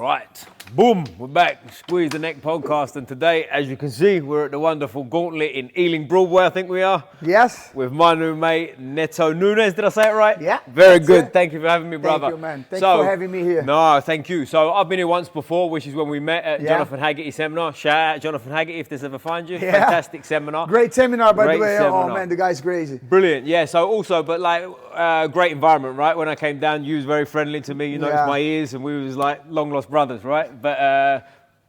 Right, boom, we're back. Squeeze the Neck podcast, and today, as you can see, we're at the wonderful Gauntlet in Ealing, Broadway, I think we are. Yes. With my new mate, Neto Nunes. Did I say it right? Yeah. Very good. Thank you for having me, brother. Thank you, man. Thanks for having me here. No, thank you. So I've been here once before, which is when we met at Jonathan Haggerty's seminar. Shout out Jonathan Haggerty if this ever finds you. Yeah. Fantastic seminar. Great seminar, by the way. Seminar. Oh man, the guy's crazy. Brilliant. Yeah. So also, but like, great environment, right? When I came down, you was very friendly to me. You noticed my ears, and we was like long lost brothers, right? But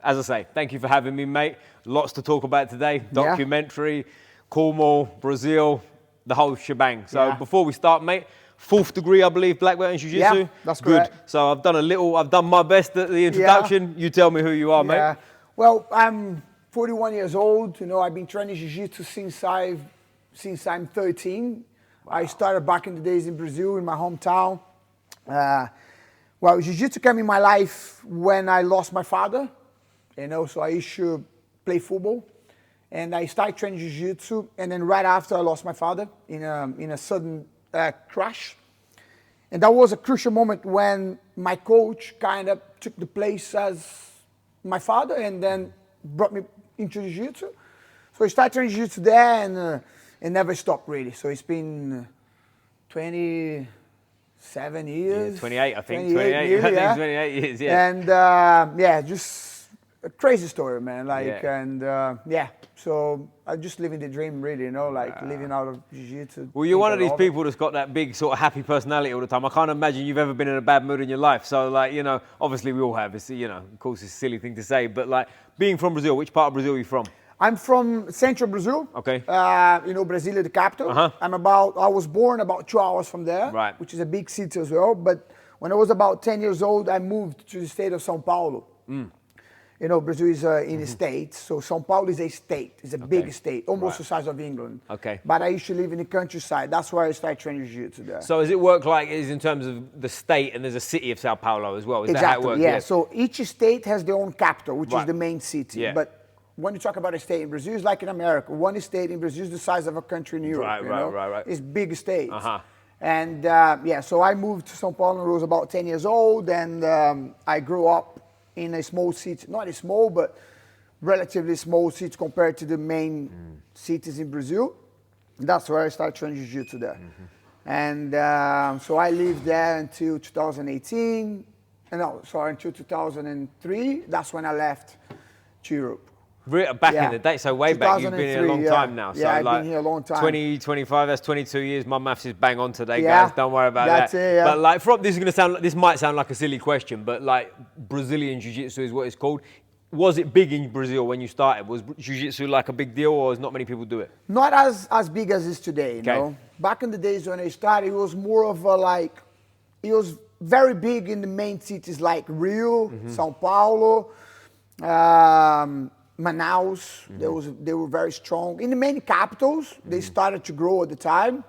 as I say, thank you for having me, mate. Lots to talk about today. Documentary, Cornwall, Brazil, the whole shebang. So before we start, mate, 4th degree, I believe, black belt in Jiu Jitsu. Yeah, that's correct. Good. So I've done my best at the introduction. You tell me who you are, mate. Well, I'm 41 years old. You know, I've been training Jiu Jitsu since I'm 13. Wow. I started back in the days in Brazil, in my hometown. Well, Jiu Jitsu came in my life when I lost my father. You know, so I used to play football, and I started training Jiu Jitsu, and then right after I lost my father in a sudden crash. And that was a crucial moment when my coach kind of took the place as my father and then brought me into Jiu-Jitsu. So I started training Jiu-Jitsu there and never stopped really. So it's been 27 years. Yeah, 28, I think. 28 years, 28 years, yeah. And just a crazy story, man. So I'm just living the dream, really, you know, like living out of Jiu-Jitsu. Well, you're one of these people that's got that big sort of happy personality all the time. I can't imagine you've ever been in a bad mood in your life. So, like, you know, obviously we all have. It's, you know, of course, it's a silly thing to say, but like being from Brazil, which part of Brazil are you from? I'm from central Brazil. Okay. You know, Brasilia, the capital. I was born about 2 hours from there, which is a big city as well. But when I was about 10 years old, I moved to the state of São Paulo. You know, Brazil is in the States, so São Paulo is a state. It's a big state, almost the size of England. Okay. But I used to live in the countryside. That's where I started training Jiu-Jitsu there. So does it work like it is in terms of the state, and there's a city of São Paulo as well? Is that how it works? Yeah. So each state has their own capital, which is the main city. Yeah. But when you talk about a state in Brazil, it's like in America. One state in Brazil is the size of a country in Europe. Right. It's big states. And so I moved to São Paulo when I was about 10 years old, and I grew up in a small city, not a small, but relatively small city compared to the main cities in Brazil. That's where I started training Jiu-Jitsu there. And so I lived there until 2018. Until 2003. That's when I left to Europe. Back in the day, so way back, you've been here a long time now. So I've been here a long time. 20, 25, that's 22 years. My maths is bang on today, guys. Don't worry about that. That's it, But like, this might sound like a silly question, but like Brazilian Jiu-Jitsu is what it's called. Was it big in Brazil when you started? Was Jiu-Jitsu like a big deal, or is not many people do it? Not as big as it is today, you know. Back in the days when I started, it was more of it was very big in the main cities like Rio, São Paulo, Manaus. They were very strong. In the main capitals, they started to grow at the time,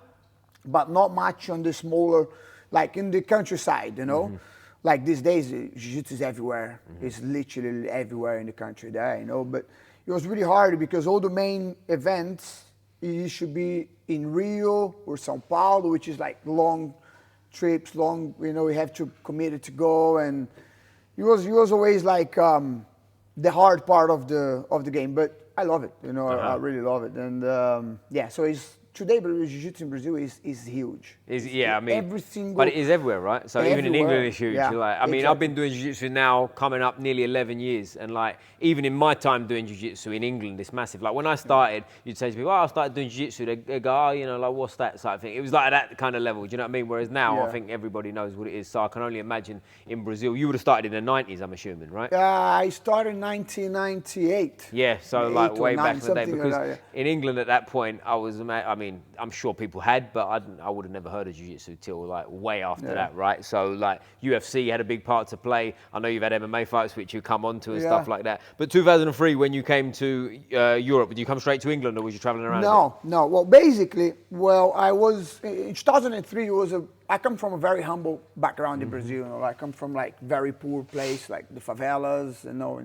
but not much on the smaller, like in the countryside, you know. Like these days, Jiu-Jitsu is everywhere. It's literally everywhere in the country there, you know. But it was really hard because all the main events, it should be in Rio or São Paulo, which is like long trips, you know, you have to commit to go. And it was always like the hard part of the game, but I love it. You know, I really love it, and so it's today. But Jiu-Jitsu in Brazil is huge. I mean, every single. But it is everywhere, right? So even in England, it's huge. Yeah, like, I mean, I've been doing Jiu-Jitsu now, coming up nearly 11 years, and like even in my time doing Jiu-Jitsu in England, it's massive. Like when I started, you'd say to people, "Oh, I started doing Jiu-Jitsu." They go, "Oh, you know, like what's that sort of thing?" It was like that kind of level. Do you know what I mean? Whereas now, I think everybody knows what it is. So I can only imagine in Brazil, you would have started in the 90s, I'm assuming, right? I started in 1998. Yeah, so like way back in the day, because like in England at that point, I mean, I'm sure people had, but I would have never heard of Jiu-Jitsu till like way after that, right? So like UFC had a big part to play. I know you've had MMA fights which you come onto and stuff like that. But 2003, when you came to Europe, did you come straight to England or was you traveling around? No. Well, basically, I was in 2003. I come from a very humble background in Brazil. You know, I come from like very poor place, like the favelas. You know,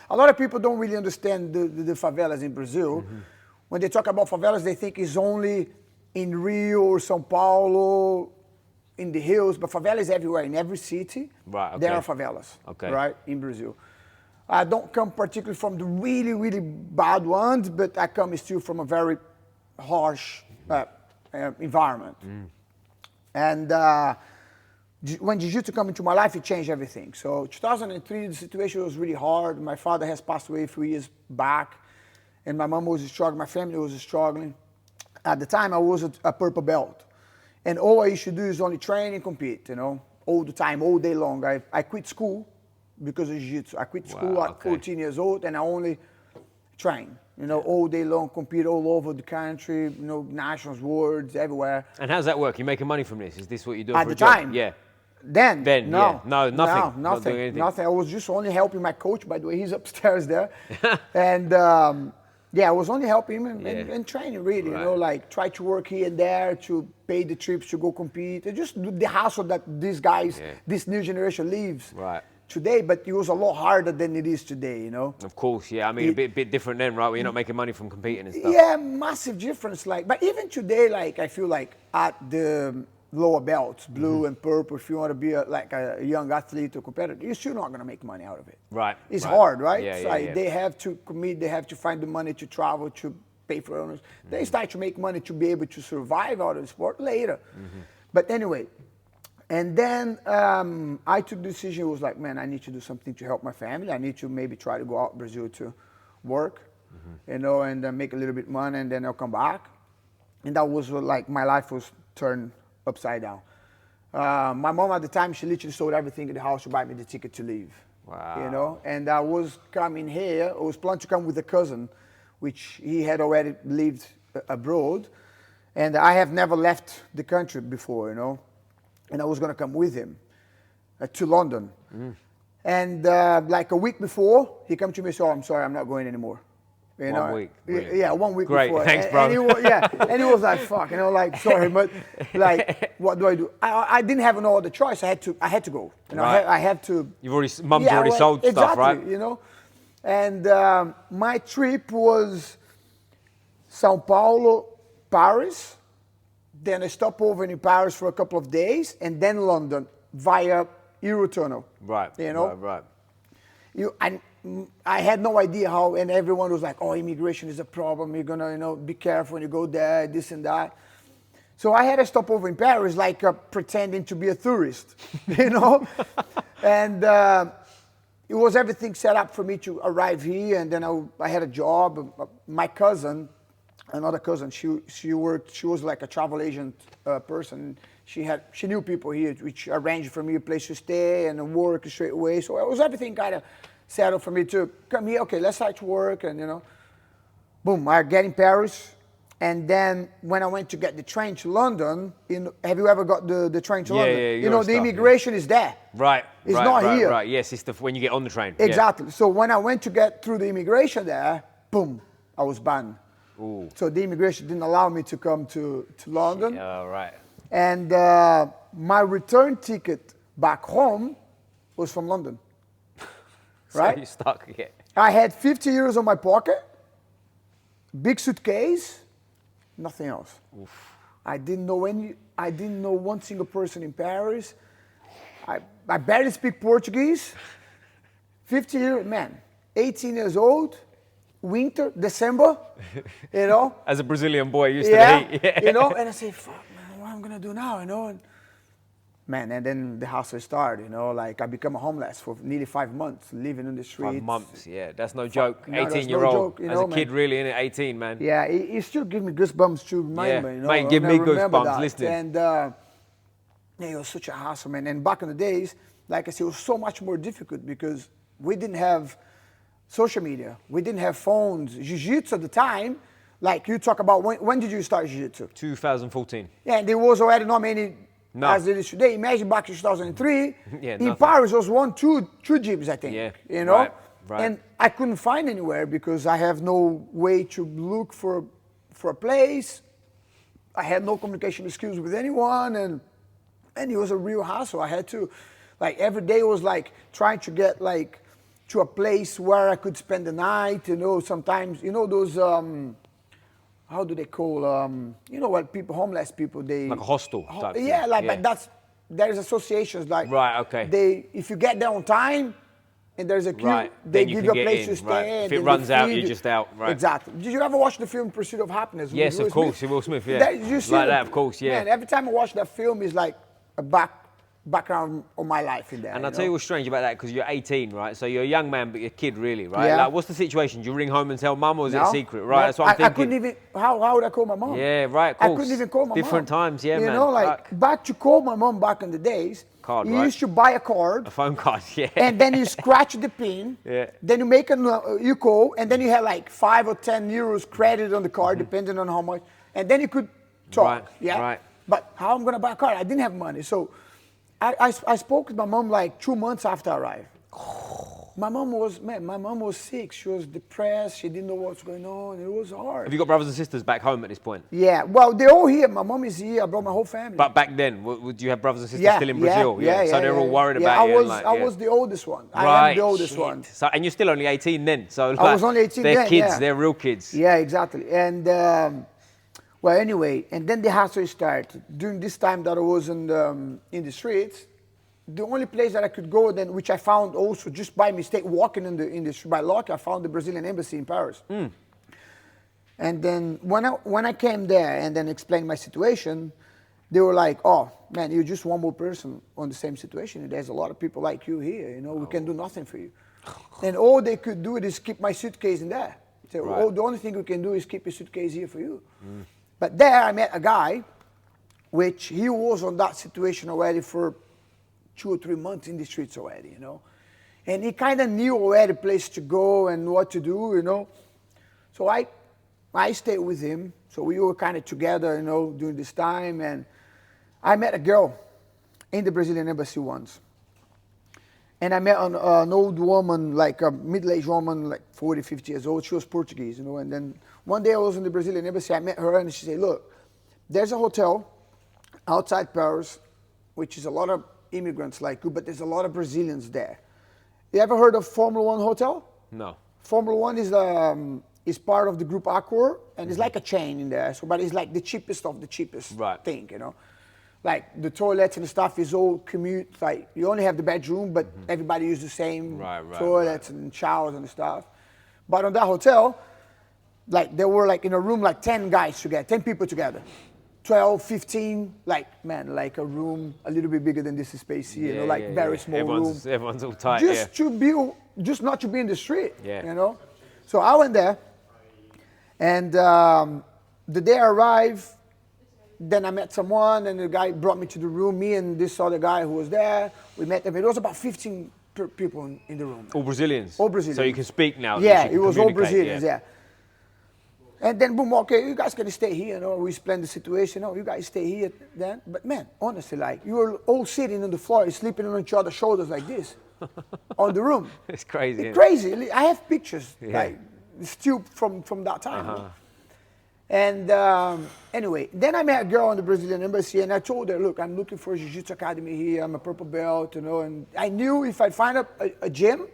a lot of people don't really understand the favelas in Brazil. When they talk about favelas, they think it's only in Rio or São Paulo. in the hills, but favelas everywhere. In every city, there are favelas, right, in Brazil. I don't come particularly from the really, really bad ones, but I come still from a very harsh environment. And when Jiu-Jitsu came into my life, it changed everything. So 2003, the situation was really hard. My father has passed away a few years back, and my mom was struggling, my family was struggling. At the time, I was a purple belt. And all I used to do is only train and compete, all the time, all day long. I quit school because of Jiu-Jitsu. I quit school at 14 years old, and I only train, all day long, compete all over the country, nationals, worlds, everywhere. And how's that work? You making money from this? Is this what you do for a job? At the time? Yeah. Then, no. Yeah. No, nothing. No, Not doing anything. nothing. I was just only helping my coach, by the way, he's upstairs there. And I was only helping him and training, really, like try to work here and there to pay the trips to go compete. And just the hassle that these guys, this new generation lives today, but it was a lot harder than it is today, Of course, yeah. I mean, a bit different then, right? Where you're not making money from competing and stuff. Yeah, massive difference. But even today, I feel like at the lower belts, blue and purple, if you want to be a young athlete or competitor, you're still not going to make money out of it. Right. It's hard, right? Yeah. They have to commit, they have to find the money to travel, to pay for owners. They start to make money to be able to survive out of the sport later. But anyway, and then I took the decision, it was like, man, I need to do something to help my family. I need to maybe try to go out to Brazil to work, and make a little bit of money, and then I'll come back. And that was like, my life was turned upside down. My mom at the time, she literally sold everything in the house to buy me the ticket to leave. Wow. And I was coming here, I was planning to come with a cousin, which he had already lived abroad. And I have never left the country before, and I was going to come with him to London. And like a week before, he came to me and said, I'm sorry, I'm not going anymore. 1 week. Brilliant. Yeah, 1 week Great. before. Thanks, bro. And he was like, fuck, sorry, but like, what do I do? I didn't have no other choice. I had to go. I had to. Mum's already sold stuff, right? And my trip was São Paulo, Paris. Then I stopped over in Paris for a couple of days, and then London via Eurotunnel. Right. Right. I had no idea how, and everyone was like, oh, immigration is a problem. You're going to, be careful when you go there, this and that. So I had a stopover in Paris, like pretending to be a tourist, And it was everything set up for me to arrive here, and then I had a job. My cousin, another cousin, she was like a travel agent person. She knew people here, which arranged for me a place to stay and work straight away. So it was everything kind of settled for me to come here. Okay, let's start to work, and boom, I get in Paris. And then when I went to get the train to London, have you ever got the train to London? Yeah, the immigration is there. Right. It's not here. Right. Yes, it's when you get on the train. Exactly. Yeah. So when I went to get through the immigration there, boom, I was banned. Ooh. So the immigration didn't allow me to come to London. Oh, right. And my return ticket back home was from London. Right? So you're stuck, yeah. I had 50 euros on my pocket, big suitcase, nothing else. Oof. I didn't know one single person in Paris. I barely speak Portuguese. 50 years, man, 18 years old, winter, December, As a Brazilian boy, used to the heat. Yeah. And I say, fuck, man, what am I gonna do now, and then the hustle started, like I become a homeless for nearly 5 months, living on the streets. 5 months, yeah, that's no joke. No, 18-year-old, no as a kid, really, innit? 18, man. Yeah, it still gives me goosebumps to remind me, Mate, give me goosebumps listening. And it was such a hassle, man. And back in the days, like I said, it was so much more difficult because we didn't have social media. We didn't have phones. Jiu-Jitsu at the time, like you talk about, when did you start Jiu-Jitsu? 2014. Yeah, and there was already not many as it is today. Imagine back in 2003, in Paris was 2 gyms, I think. Yeah, Right. And I couldn't find anywhere because I have no way to look for a place. I had no communication skills with anyone, and it was a real hassle. I had to, every day was like trying to get to a place where I could spend the night. Sometimes those how do they call what people, homeless people, they like a hostel type yeah thing. but that's there's associations like right, okay. If you get there on time and there's a queue, Right, they then you give can you a get place in, to stay. right. If And it then runs they out, feed you're you. just out, right. Exactly. Did you ever watch the film Pursuit of Happiness? Yes, with of Will course, Smith? Will Smith, yeah. You see Like that, of course, yeah. Man, every time I watch that film, it's like a background of my life in there. And I'll tell you what's strange about that, because you're 18, right? So you're a young man, but you're a kid, really, right? Yeah. Like, what's the situation? Do you ring home and tell mum, or is it a secret, right? No. That's what I'm thinking. I couldn't even, how would I call my mom? Yeah, right, of course. I couldn't even call my mom. Different times, yeah, you man. You know, like, back to call my mom back in the days, Card, you right? used to buy a card. A phone card, yeah. And then you scratch the pin. Yeah. Then you make you call, and then you had like 5 or 10 euros credit on the card, depending on how much. And then you could talk, Right, yeah? right. But how I'm gonna buy a card? I didn't have money. So I spoke with my mom like 2 months after I arrived. My mom was sick. She was depressed. She didn't know what's going on. It was hard. Have you got brothers and sisters back home at this point? Yeah, well, they're all here. My mom is here. I brought my whole family. But back then, would you have brothers and sisters still in Brazil? Yeah. So they're all worried about you. I was the oldest one. Right, I am the oldest one. So, and you're still only 18 then. So like, I was only 18 they're then, kids. yeah. They're real kids. Yeah, exactly. And well, anyway, and then the hassle started. During this time that I was in the streets, the only place that I could go then, which I found also just by mistake, walking in the street by luck, I found the Brazilian embassy in Paris. Mm. And then when I came there and then explained my situation, they were like, "Oh man, you're just one more person on the same situation. There's a lot of people like you here. You know, we can do nothing for you." And all they could do is keep my suitcase in there. So, Right. "Oh, the only thing we can do is keep your suitcase here for you." Mm. But there I met a guy, which he was on that situation already for 2 or 3 months in the streets already, you know. And he kind of knew already place to go and what to do, you know. So I stayed with him. So we were kind of together, you know, during this time. And I met a girl in the Brazilian embassy once. And I met an old woman, like a middle-aged woman, like 40, 50 years old. She was Portuguese, you know. And then one day I was in the Brazilian embassy. I met her and she said, "Look, there's a hotel outside Paris, which is a lot of immigrants like you, but there's a lot of Brazilians there. You ever heard of Formula One Hotel?" No. Formula One is part of the group Accor, and it's like a chain in there. So, but it's like the cheapest of the cheapest thing, you know. Like the toilets and stuff is all commute. Like you only have the bedroom, but everybody uses the same toilets and showers and stuff. But on that hotel, like there were like in a room like 10 guys together, 10 people together. 12, 15, like, man, like a room a little bit bigger than this space here, you know, like very small room. Everyone's all tight, Just not to be in the street, yeah. You know. So I went there, and the day I arrived, then I met someone, and the guy brought me to the room, me and this other guy who was there. We met them. It was about 15 people in the room. All Brazilians? All Brazilians. So you can speak now? Yeah, it was all Brazilians, yeah. And then boom, okay, you guys can stay here, you know, we explained the situation, you guys stay here then. But man, honestly, like, you were all sitting on the floor, sleeping on each other's shoulders like this, on the room. It's crazy. It's crazy. I have pictures, like, still from that time. And anyway, then I met a girl in the Brazilian embassy, and I told her, "Look, I'm looking for a Jiu Jitsu academy here, I'm a purple belt, you know, and I knew if I find a gym,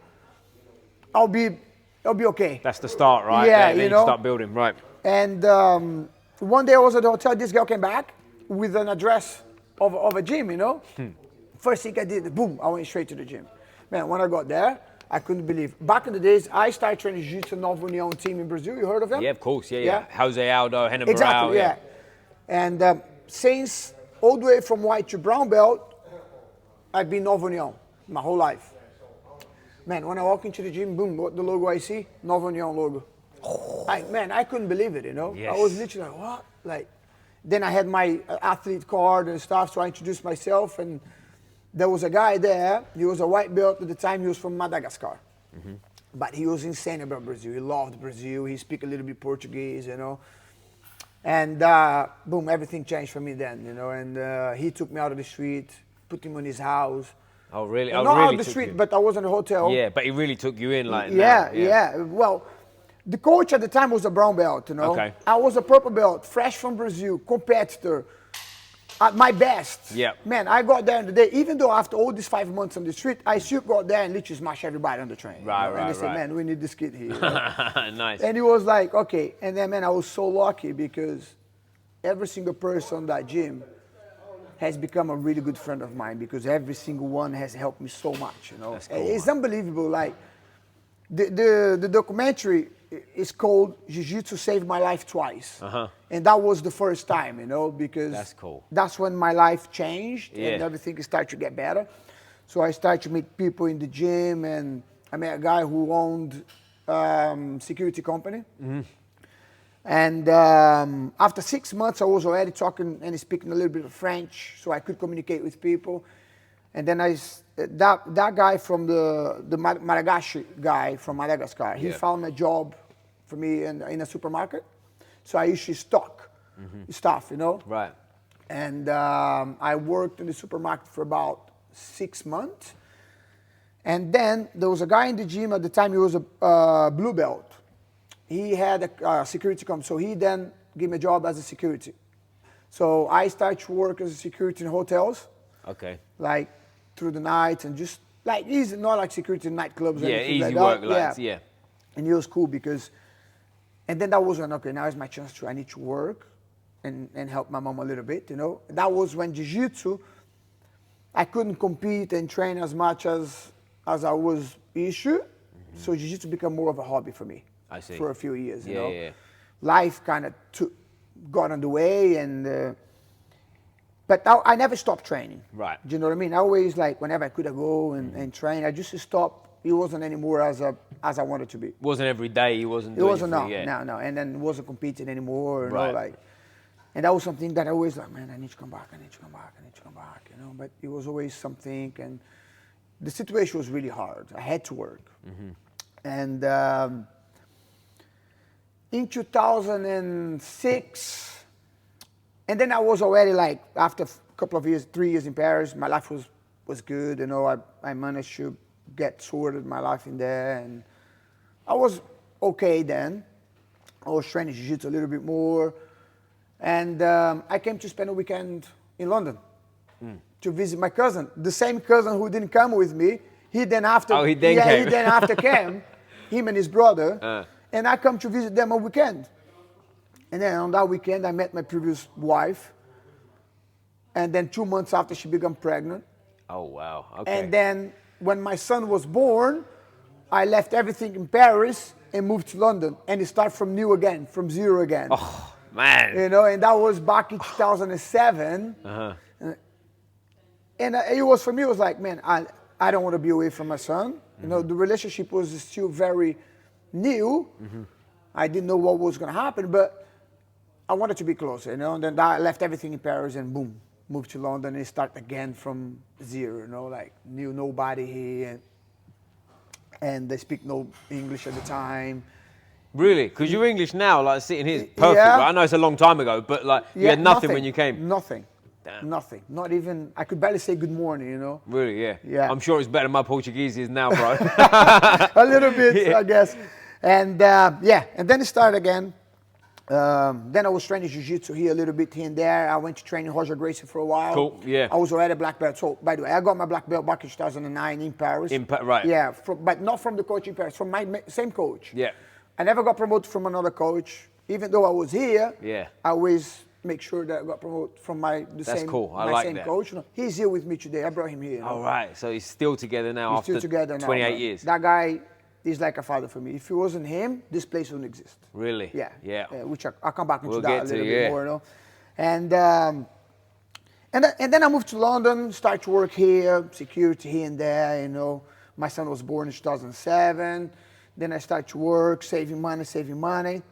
I'll be okay." That's the start, right? Yeah, then you you know. start building, right? And one day I was at the hotel, this girl came back with an address of a gym, you know. First thing I did, boom, I went straight to the gym. Man, when I got there, I couldn't believe. Back in the days, I started training Jiu-Jitsu Nova União team in Brazil. You heard of them? Yeah, of course, yeah. Jose Aldo, Henna Exactly, yeah. And since all the way from white to brown belt, I've been Nova União my whole life. Man, when I walk into the gym, boom, what the logo I see? Nova União logo. I couldn't believe it, you know. Yes. I was literally like, what? Like, then I had my athlete card and stuff, so I introduced myself, and there was a guy there. He was a white belt at the time. He was from Madagascar, but he was insane about Brazil. He loved Brazil. He speak a little bit Portuguese, you know. And boom, everything changed for me then, you know. And he took me out of the street, put him in his house. Oh, really? Not out of the street, but I was in a hotel. Yeah, but he really took you in, like. Yeah. Well, the coach at the time was a brown belt, you know. Okay. I was a purple belt, fresh from Brazil, competitor, at my best. Yeah. Man, I got there in the day, even though after all these 5 months on the street, I still got there and literally smashed everybody on the train. Right, you know? And they said, "Man, we need this kid here." You know? Nice. And it was like, okay. And then, man, I was so lucky because every single person in that gym has become a really good friend of mine because every single one has helped me so much, you know. That's cool, It's unbelievable. Like, the documentary is called Jiu Jitsu Saved My Life Twice. And that was the first time, you know, because that's cool. That's when my life changed and everything started to get better. So I started to meet people in the gym, and I met a guy who owned security company. And after 6 months, I was already talking and speaking a little bit of French, so I could communicate with people. And then that guy from the Madagascar guy from Madagascar, he found a job for me in a supermarket. So I usually stock stuff, you know. Right. And I worked in the supermarket for about 6 months. And then there was a guy in the gym at the time, he was a blue belt. He had a security company, so he then gave me a job as a security. So I started to work as a security in hotels. Okay. Like through the night and just like easy, not like security in nightclubs. Yeah, anything easy like work, that. lads. Yeah. And it was cool because, and then that was when, okay, now is my chance I need to work and help my mom a little bit, you know. That was when Jiu Jitsu, I couldn't compete and train as much as I was used to. So Jiu Jitsu became more of a hobby for me. I see. For a few years, you know. Yeah. Life kind of got on the way, and but I never stopped training. Right. Do you know what I mean? I always, like, whenever I could, I go and train. I just stopped. It wasn't anymore as I wanted to be. Wasn't every day. He wasn't. It wasn't no. And then wasn't competing anymore. You know, like, and that was something that I always like. Man, I need to come back. I need to come back. I need to come back. You know, but it was always something, and the situation was really hard. I had to work, and. In 2006, and then I was already like, after a couple of years, 3 years in Paris, my life was good, you know, I managed to get sorted my life in there, and I was okay then. I was training Jiu-Jitsu a little bit more, and I came to spend a weekend in London to visit my cousin, the same cousin who didn't come with me. He then after, he then came, him and his brother. And I come to visit them on weekend. And then on that weekend, I met my previous wife. And then 2 months after, she became pregnant. Oh, wow. Okay. And then when my son was born, I left everything in Paris and moved to London. And start from new again, from zero again. Oh, man. You know, and that was back in 2007. And it was, for me, it was like, man, I don't want to be away from my son. You know, the relationship was still very new. I didn't know what was going to happen, but I wanted to be closer, you know. And then I left everything in Paris and boom, moved to London and start again from zero, you know, like knew nobody here, and they speak no English at the time. Really? Because your English now, like sitting here, is perfect. Right? I know it's a long time ago, but like you had nothing when you came. Nothing. Damn. Nothing. Not even, I could barely say good morning, you know. Really, yeah. Yeah. I'm sure it's better than my Portuguese is now, bro. A little bit, I guess. And and then it started again. Then I was training Jiu-Jitsu here a little bit here and there. I went to train in Roger Gracie for a while. Cool, yeah. I was already a black belt. So, by the way, I got my black belt back in 2009 in Paris. Right. Yeah, but not from the coach in Paris, from my same coach. Yeah. I never got promoted from another coach. Even though I was here, I always make sure that I got promoted from the same coach. You know, he's here with me today. I brought him here. You know? All right, so he's still together now after 28 years. That guy is like a father for me. If it wasn't him, this place wouldn't exist. Really? Yeah. Which I'll come back into We'll that a get little to, bit more, you know. And then I moved to London, started to work here, security here and there, you know. My son was born in 2007. Then I started to work, saving money.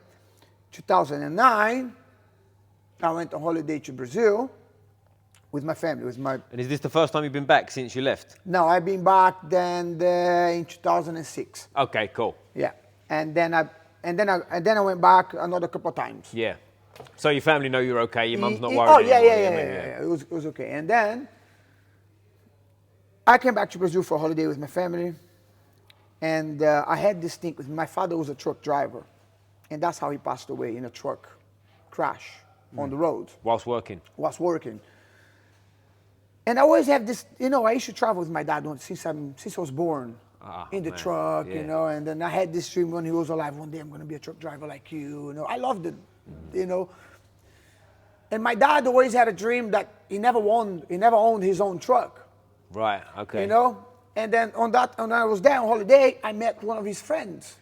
2009, I went on holiday to Brazil with my family, And is this the first time you've been back since you left? No, I've been back then in 2006. Okay, cool. Yeah, and then I went back another couple of times. Yeah. So your family know you're okay. Your mum's not worried. Oh yeah. It was okay. And then I came back to Brazil for a holiday with my family, and I had this thing with my father was a truck driver, and that's how he passed away, in a truck crash on the road. Whilst working. And I always have this, you know, I used to travel with my dad since I was born in the truck, you know, and then I had this dream when he was alive, one day I'm going to be a truck driver like you know. I loved it, you know. And my dad always had a dream that he never owned his own truck. Right. Okay. You know? And then when I was there on holiday, I met one of his friends.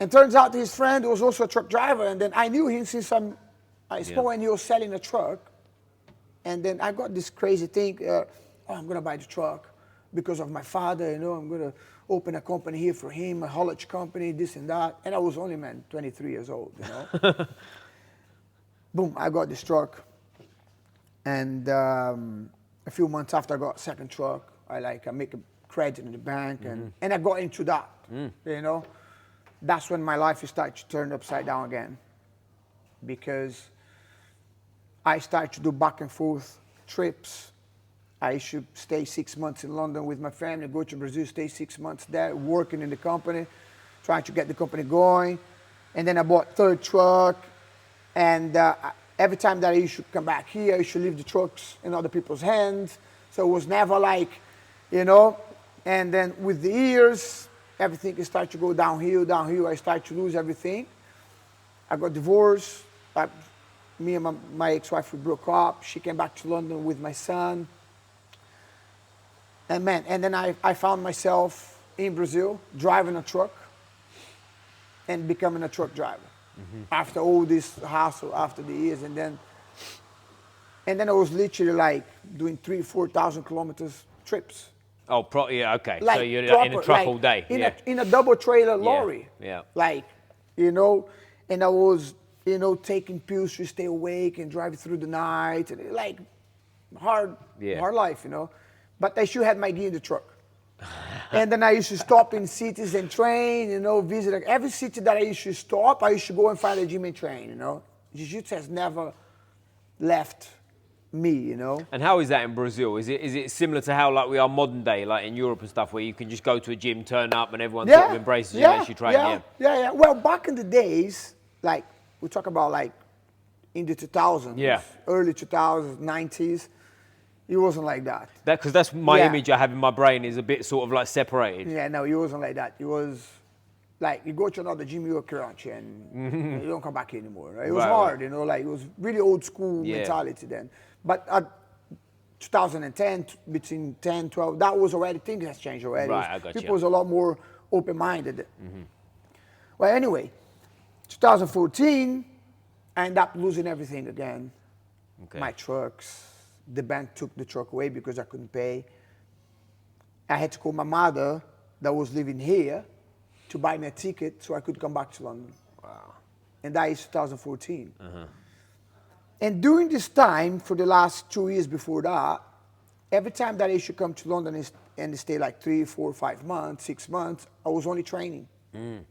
And turns out his friend was also a truck driver. And then I knew him since I spoke when he was selling a truck. And then I got this crazy thing, I'm going to buy the truck because of my father, you know, I'm going to open a company here for him, a haulage company, this and that. And I was only, 23 years old, you know. Boom, I got this truck. And a few months after I got a second truck, I make a credit in the bank, and I got into that, you know. That's when my life started to turn upside down again, because I started to do back and forth trips. I used to stay 6 months in London with my family, go to Brazil, stay 6 months there, working in the company, trying to get the company going. And then I bought third truck, and every time that I used to come back here, I used to leave the trucks in other people's hands. So it was never like, you know. And then with the years, everything started to go downhill. I started to lose everything. I got divorced. Me and my ex-wife, we broke up. She came back to London with my son. And then I found myself in Brazil driving a truck and becoming a truck driver. After all this hassle, after the years, and then I was literally like doing 3,000-4,000 kilometers trips. Oh, yeah, okay. Like so you're proper, in a truck like all day. In a double trailer lorry. Yeah. Like, you know, and I was, you know, taking pills to stay awake and drive through the night, and like hard life, you know. But I still had my gear in the truck. And then I used to stop in cities and train, you know, visit every city that I used to stop. I used to go and find a gym and train, you know. Jiu Jitsu has never left me, you know. And how is that in Brazil? Is it similar to how like we are modern day, like in Europe and stuff, where you can just go to a gym, turn up, and everyone sort of embraces you and lets you train? Yeah. Well, back in the days, like we talk about like in the 2000s, early 2000s, 90s. It wasn't like that. Because that's my image I have in my brain is a bit sort of like separated. Yeah, no, it wasn't like that. It was like you go to another gym, you're a crunch, and you don't come back anymore. Right? It was hard, you know, like it was really old school mentality then. But at 2010, between 10, 12, that was already, things has changed already. Right, I got you. People was a lot more open-minded. Well, anyway, 2014, I ended up losing everything again. Okay. My trucks. The bank took the truck away because I couldn't pay. I had to call my mother that was living here to buy me a ticket so I could come back to London. Wow. And that is 2014. And during this time, for the last 2 years before that, every time that I used to come to London and stay like 3, 4, 5 months, 6 months, I was only training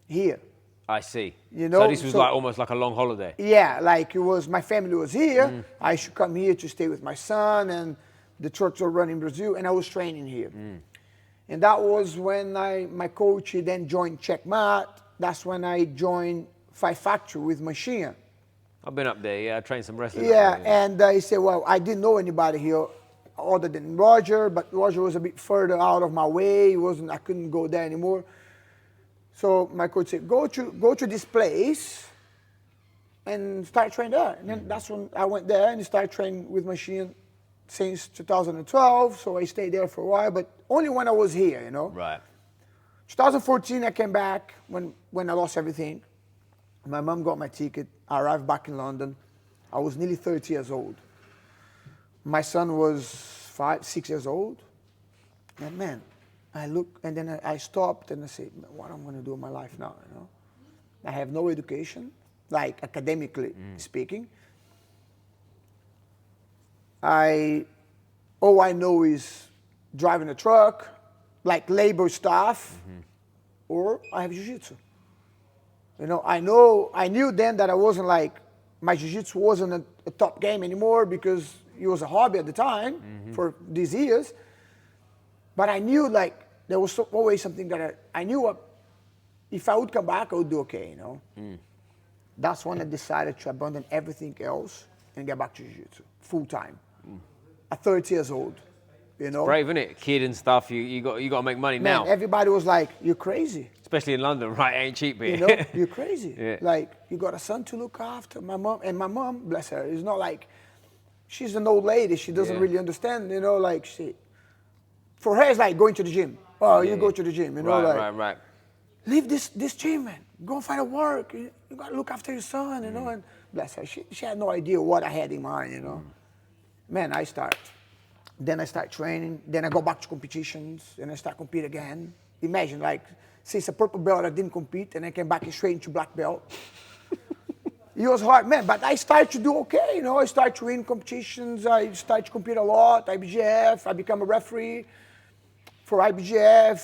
here. I see. You know, so this was like almost like a long holiday. Yeah, like it was, my family was here. I should come here to stay with my son, and the church were running in Brazil, and I was training here. And that was when my coach then joined Checkmate. That's when I joined Fight Factory with Machine. I've been up there, I trained some wrestling. Yeah, and he said, well, I didn't know anybody here other than Roger, but Roger was a bit further out of my way. I couldn't go there anymore. So my coach said, go to this place and start training there. And then that's when I went there and started training with Machine since 2012. So I stayed there for a while, but only when I was here, you know. Right. 2014, I came back when I lost everything. My mom got my ticket. I arrived back in London. I was nearly 30 years old. My son was 6 years old. And man, I look, and then I stopped and I said, what am I going to do in my life now, you know? I have no education, like academically speaking. All I know is driving a truck, like labor stuff, or I have jiu-jitsu. You know, I knew then that I wasn't like, my jiu-jitsu wasn't a top game anymore because it was a hobby at the time for these years. But I knew like there was always something that I knew if I would come back, I would do okay, you know. That's when I decided to abandon everything else and get back to jiu-jitsu full time. At 30 years old, you know. Brave, isn't it? Kid and stuff. You got to make money now. Everybody was like, "You're crazy." Especially in London, right? It ain't cheap here. You know, you're crazy. Like you got a son to look after. My mom, bless her, it's not like she's an old lady. She doesn't really understand, you know, like for her, it's like going to the gym. Oh, you go to the gym, you know, Right. Leave this gym, man. Go and find a work. You got to look after your son, you know. And bless her, she had no idea what I had in mind, you know. Man, Then I start training. Then I go back to competitions, and I start compete again. Imagine, like, since a purple belt, I didn't compete, and I came back straight into black belt. It was hard, man, but I started to do okay, you know. I started to win competitions. I started to compete a lot, IBGF. I become a referee for IBGF,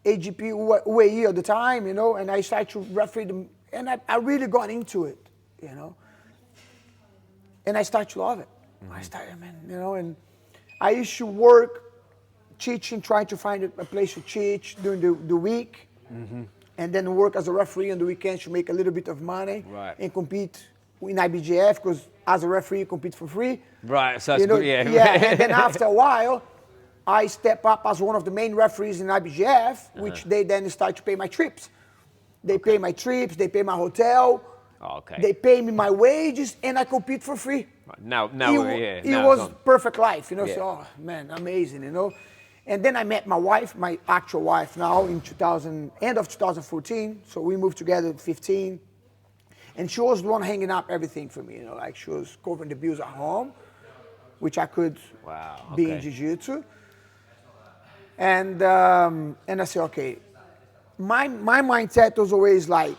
AGP, UAE at the time, you know, and I started to referee them, and I really got into it, you know. And I started to love it. I started, man, you know, and I used to work teaching, trying to find a place to teach during the week, and then work as a referee on the weekends to make a little bit of money and compete in IBGF, because as a referee, you compete for free. Right, so that's you know, good, yeah. Yeah, and then after a while, I step up as one of the main referees in IBGF, which they then start to pay my trips. They pay my trips, they pay my hotel, they pay me my wages, and I compete for free. Right. Now It was perfect life, you know. So, oh man, amazing, you know. And then I met my wife, my actual wife now, in end of 2014. So we moved together in 15. And she was the one hanging up everything for me, you know, like she was covering the bills at home, which I could be in Jiu Jitsu. And I said, okay, my mindset was always like,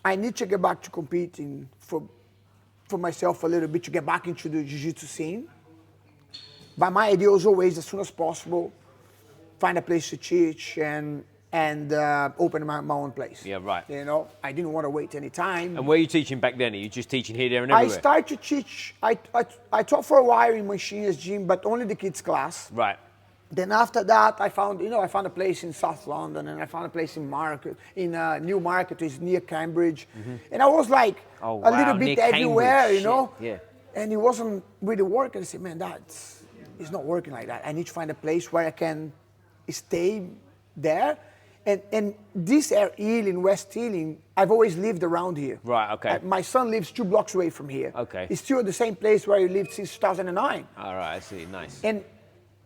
I need to get back to competing for myself a little bit, to get back into the Jiu Jitsu scene. But my idea was always, as soon as possible, find a place to teach and open my own place. Yeah, right. You know, I didn't want to wait any time. And where are you teaching back then? Are you just teaching here, there, and everywhere? I started to teach. I taught for a while in Machines Gym, but only the kids class. Right. Then after that, I found a place in South London, and I found a place in Newmarket, which is near Cambridge. And I was like a little bit everywhere, you know. Yeah. And it wasn't really working. I said, man, it's not working like that. I need to find a place where I can stay there. And this area, Ealing, West Ealing, I've always lived around here. Right, okay. My son lives 2 blocks away from here. Okay. He's still at the same place where he lived since 2009. All right, I see, nice. And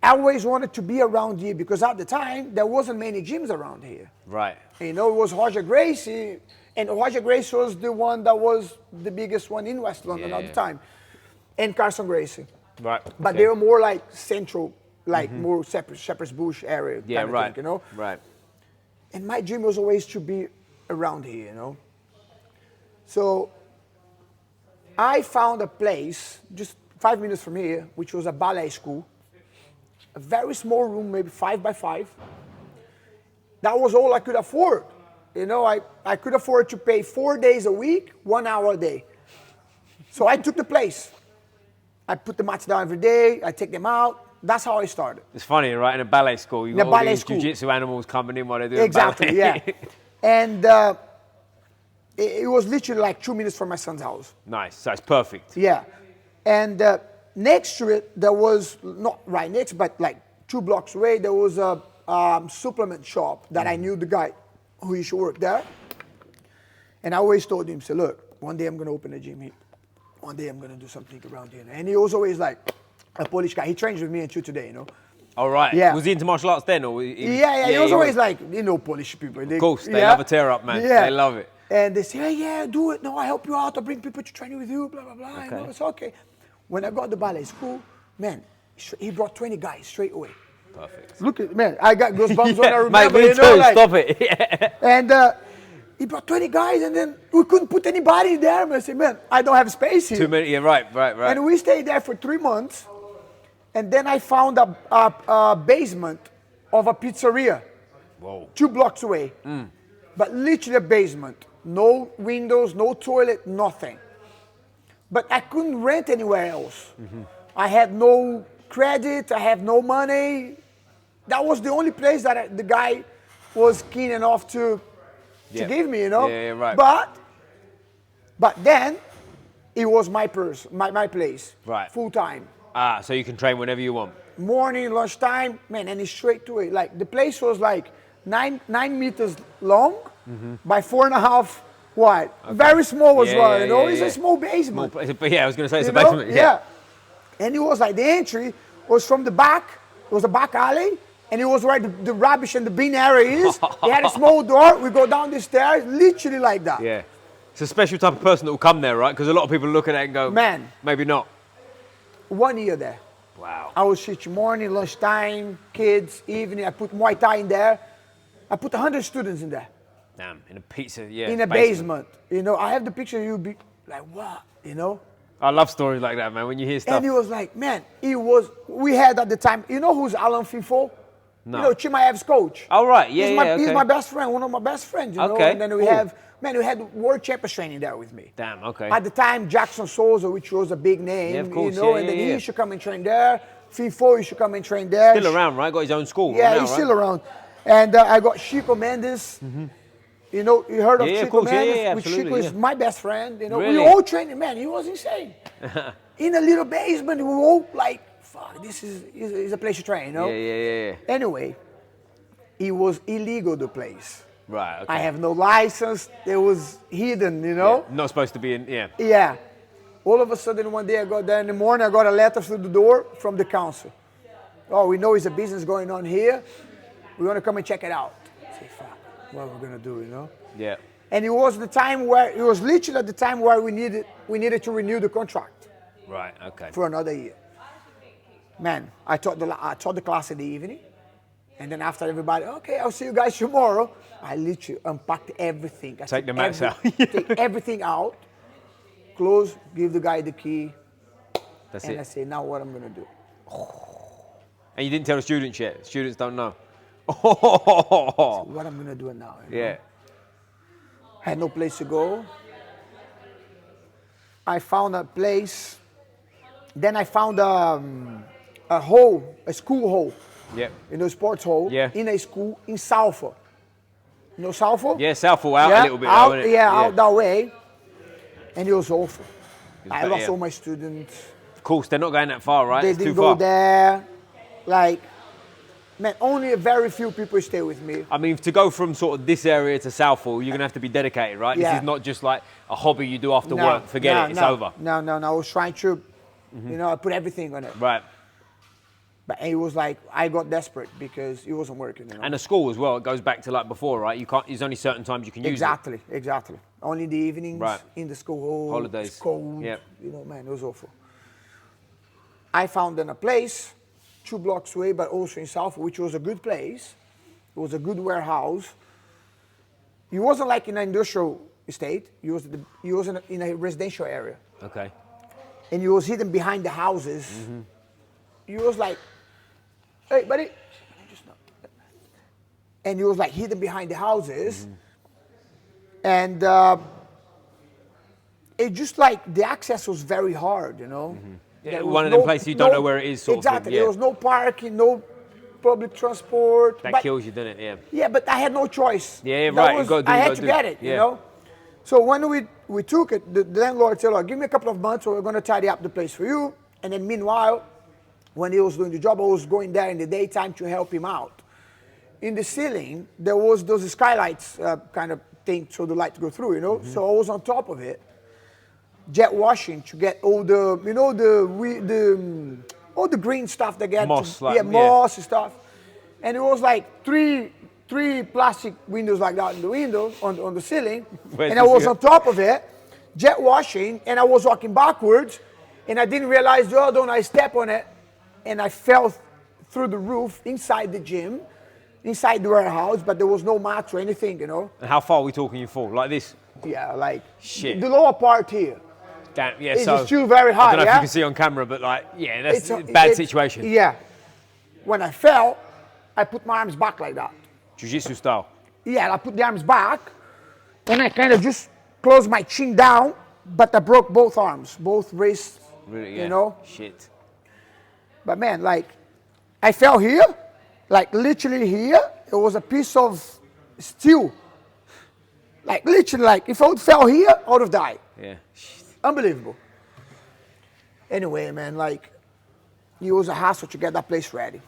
I always wanted to be around here because at the time, there wasn't many gyms around here. Right. You know, it was Roger Gracie, and Roger Gracie was the one that was the biggest one in West London at the time. And Carson Gracie. Right. But they were more like central, like more Shepherd's Bush area. Yeah, kind of right. thing, you know? Right. And my dream was always to be around here, you know? So I found a place just 5 minutes from here, which was a ballet school. A very small room, maybe 5 by 5. That was all I could afford. You know, I could afford to pay 4 days a week, 1 hour a day. So I took the place. I put the mats down every day, I take them out. That's how I started. It's funny, right? In a ballet school, you've got all these jiu-jitsu animals coming in while they're doing exactly, ballet. Yeah. And it was literally like 2 minutes from my son's house. Nice, so it's perfect. Yeah. And next to it, there was, not right next, but like 2 blocks away, there was a supplement shop that I knew the guy who used to work there. And I always told him, say, look, one day I'm going to open a gym here. One day I'm going to do something around here. And he was always like a Polish guy. He trains with me until today, you know. All right. Yeah. Was he into martial arts then? Or he was always like, you know, Polish people. Of course, they love a tear up, man. Yeah. They love it. And they say, hey, yeah, do it. No, I help you out. I bring people to train with you, blah, blah, blah. Okay. And it's okay. When I got the ballet school, man, he brought 20 guys straight away. Perfect. Look at, man, I got goosebumps when I remember. Mate, me too, like, stop it. Yeah. And he brought 20 guys, and then we couldn't put anybody in there. And I said, man, I don't have space here. Too many, yeah, right. And we stayed there for 3 months. And then I found a basement of a pizzeria. Whoa. 2 blocks away. But literally a basement. No windows, no toilet, nothing. But I couldn't rent anywhere else. I had no credit, I had no money. That was the only place that the guy was keen enough to give me, you know? Yeah, right. But then, it was my place. Right. Full time. Ah, so you can train whenever you want. Morning, lunchtime, man, and it's straight to it. Like, the place was like 9 meters long by 4.5 wide. Okay. Very small as well, you know? It's a small basement. But yeah, I was going to say it's a basement. Yeah. And it was like the entry was from the back. It was a back alley. And it was where the rubbish and the bin area is. They had a small door. We go down the stairs, literally like that. Yeah. It's a special type of person that will come there, right? Because a lot of people look at it and go, man, maybe not. 1 year there. Wow. I was teaching morning, lunchtime, kids, evening. I put Muay Thai in there. I put 100 students in there. Damn, in a pizza, yeah. In a basement. You know, I have the picture, you'll be like, what? You know? I love stories like that, man, when you hear stuff. And he was like, man, we had at the time, you know who's Alan Fifo? No. You know, Chimaev's coach. Oh, right, yeah, He's okay. my best friend, one of my best friends, you know? Okay, And then we had world champions training there with me. Damn, okay. At the time, Jackson Souza, which was a big name, Yeah, of course, you know, yeah, and then yeah, he yeah. used to come and train there. Fifo used to come and train there. Still around, right? Got his own school. Yeah, now, he's right? still around. And I got Chico Mendes. You know, you heard of Yeah, of Chico course, yeah, Mendes? yeah, Which absolutely, Chico is my best friend. You know, Really? we all training, man. He was insane. In a little basement, we were all like, fuck, this is a place to train, you know? Yeah. Anyway, it was illegal, the place. Right, okay. I have no license. It was hidden, you know? Yeah, not supposed to be in, yeah. Yeah. All of a sudden, one day I got there in the morning, I got a letter through the door from the council. Oh, we know there's a business going on here. We want to come and check it out. I say, fuck, what are we going to do, you know? Yeah. And it was literally at the time where we needed to renew the contract. Right, okay. For another year. Man, I taught the class in the evening. And then after everybody, okay, I'll see you guys tomorrow. I literally unpacked everything. Take the mats out. Take everything out, close, give the guy the key. That's and it. I say, now what I'm going to do? And you didn't tell the students yet? Students don't know. So what I'm going to do now? You know? Yeah. Had no place to go. I found a place. Then I found a school hall. Yep. You know, sports hall. Yeah. In a school in Salford. You know Salford? Yeah, Southall out a little bit. Out, though, isn't it? out that way. And it was awful. I bad, lost yeah. all my students. Of course, they're not going that far, right? They It's didn't too go far. there. Like, man, only a very few people stay with me. I mean, to go from sort of this area to Southall, you're going to have to be dedicated, right? Yeah. This is not just like a hobby you do after work. Forget it, it's over. No. I was trying to, you know, I put everything on it. Right. But it was like, I got desperate because it wasn't working. You know? And the school as well, it goes back to like before, right? You can't, there's only certain times you can use it. Exactly. Only in the evenings, Right. in the school hall. Holidays. It's cold. Yep. You know, man, it was awful. I found then a place 2 blocks away, but also in South, which was a good place. It was a good warehouse. It wasn't like in an industrial estate. It was in a residential area. Okay. And it was hidden behind the houses. Mm-hmm. It was like, hey, buddy. And it was like hidden behind the houses. And it just like the access was very hard, you know. Yeah, There was one of them places you don't know where it is, sort of thing, exactly. yeah. There was no parking, no public transport. That but- kills you, doesn't it? Yeah. Yeah, but I had no choice. Yeah, That right, you was- gotta do I what you had gotta to do. get it, Yeah. you know. So when we took it, the landlord said, "Look, give me a couple of months, or we're going to tidy up the place for you." And then meanwhile, when he was doing the job, I was going there in the daytime to help him out. In the ceiling, there was those skylights kind of thing, so the light go through, you know. So I was on top of it, jet washing to get all the, you know, all the green stuff that get Moss, moss and stuff. And it was like three plastic windows like that in the window on the ceiling. Where's And I this was here? on top of it, jet washing, and I was walking backwards, and I didn't realize, don't I step on it, and I fell through the roof inside the gym, inside the warehouse, but there was no mats or anything, you know. And how far are we talking you for? Like this? Yeah, like Shit. the lower part here. Damn, yeah, It's so. just still very high, I don't know if yeah? you can see on camera, but like, yeah, that's a bad it's- situation. Yeah. When I fell, I put my arms back like that. Jiu Jitsu style. Yeah, I put the arms back, and I kind of just closed my chin down, but I broke both arms, both wrists, Really, yeah. you know. Shit. But man, like, I fell here, like literally here, it was a piece of steel. Like literally, like if I would fell here, I would have died. Yeah. Shit. Unbelievable. Anyway, man, like, it was a hassle to get that place ready.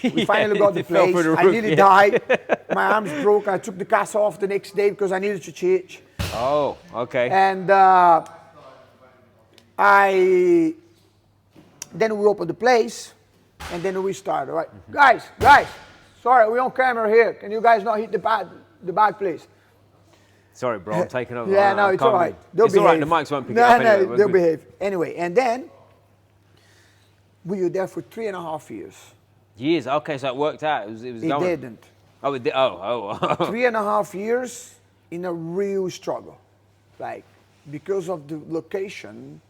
We finally got the it fell place. through the I roof, nearly yeah. died. My arms broke. I took the cast off the next day because I needed to teach. Oh, okay. And I Then we opened the place, and then we started, right? Guys, sorry, we're on camera here. Can you guys not hit the bag, please? Sorry, bro, I'm taking over. Yeah, no, it's all right. It's all right, the mics won't pick it up anyway. No, they'll behave. Anyway, and then we were there for 3.5 years. Years, okay, so it worked out. It was It going. didn't. Oh, it did. Oh. 3.5 years in a real struggle. Like, because of the location,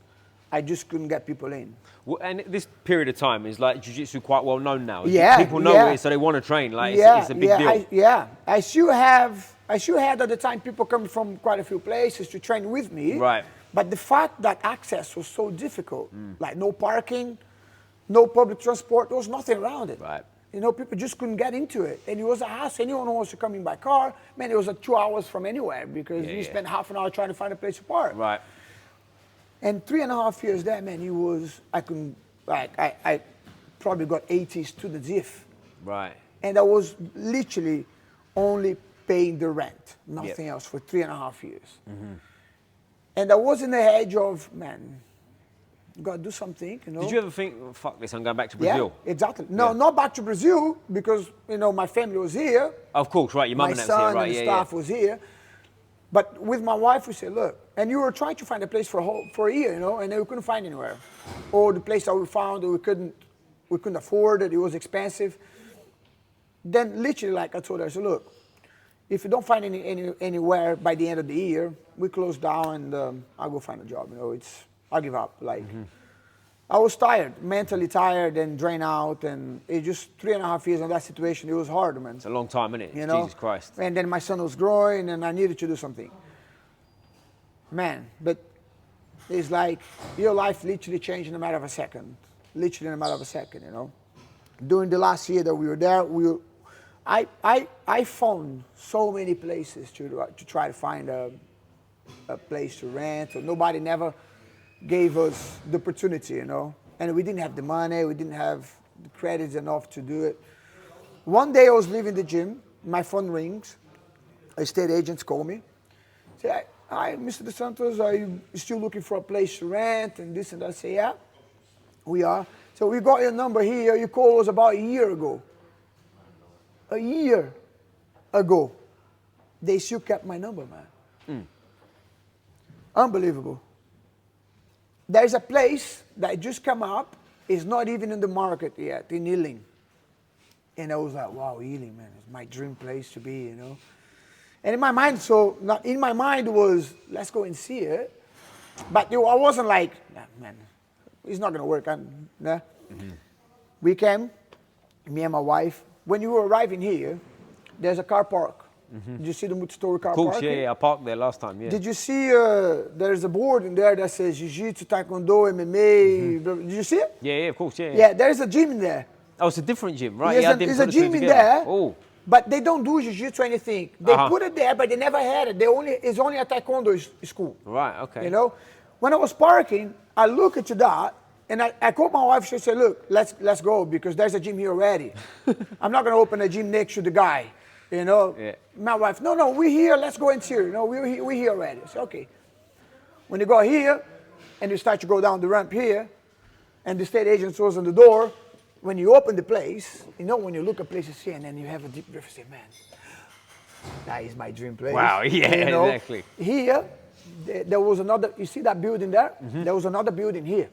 I just couldn't get people in. Well, and this period of time is like jiu-jitsu quite well known now. Yeah, people know it, so they want to train. Like, it's a big deal. I still had at the time people coming from quite a few places to train with me. Right. But the fact that access was so difficult, like no parking, no public transport, there was nothing around it. Right. You know, people just couldn't get into it. And it was a hassle. Anyone who wants to come in by car, man, it was 2 hours from anywhere because you spent half an hour trying to find a place to park. Right. And 3.5 years there, man, I probably got 80 students if. Right. And I was literally only paying the rent, nothing else for 3.5 years. Mm-hmm. And I was in the edge of, man, you got to do something, you know. Did you ever think, fuck this, I'm going back to Brazil? Yeah, exactly. No, not back to Brazil because, you know, my family was here. Of course, right, your mum and my that was here, son right? and staff was here. But with my wife, we said, look, and you were trying to find a place for a year, you know, and then we couldn't find anywhere. Or the place that we found, we couldn't afford it, it was expensive. Then literally, like I told her, I said, look, if you don't find anywhere by the end of the year, we close down and I'll go find a job, you know, I'll give up. Like, I was tired, mentally tired and drained out, and it just 3.5 years in that situation, it was hard, man. It's a long time, isn't it? You know? Jesus Christ. And then my son was growing and I needed to do something. Man, but it's like your life literally changed in a matter of a second. Literally in a matter of a second, you know. During the last year that we were there, I found so many places to try to find a place to rent. Or nobody never gave us the opportunity, you know. And we didn't have the money, we didn't have the credits enough to do it. One day I was leaving the gym, my phone rings, a state agent called me. Say, hi, Mr. De Santos, are you still looking for a place to rent and this and that? I say, yeah, we are. So we got your number here, you called us about a year ago. A year ago. They still kept my number, man. Unbelievable. There's a place that just come up, it's not even in the market yet, in Ealing. And I was like, wow, Ealing, man, it's my dream place to be, you know. And in my mind was, let's go and see it. But I wasn't like, nah, man, it's not gonna work. We came, me and my wife. When you were arriving here, there's a car park. Did you see the multi-story car park? Yeah, I parked there last time, yeah. Did you see, there's a board in there that says Jiu Jitsu, Taekwondo, MMA. Did you see it? Yeah, of course, yeah. Yeah, there's a gym in there. Oh, it's a different gym, right? Yeah, There's a gym in there, oh. but they don't do Jiu Jitsu or anything. They put it there, but they never had it. It's only a Taekwondo school. Right, okay. You know? When I was parking, I look into that, and I called my wife, she said, look, let's go, because there's a gym here already. I'm not going to open a gym next to the guy. You know, My wife, no, we're here, let's go and see her. You know, we're here already. I said, okay. When you go here, and you start to go down the ramp here, and the state agent was on the door, when you open the place, you know, when you look at places here, and then you have a deep breath, you say, man, that is my dream place. Wow, yeah, you know? Exactly. Here, there was another, you see that building there? There was another building here.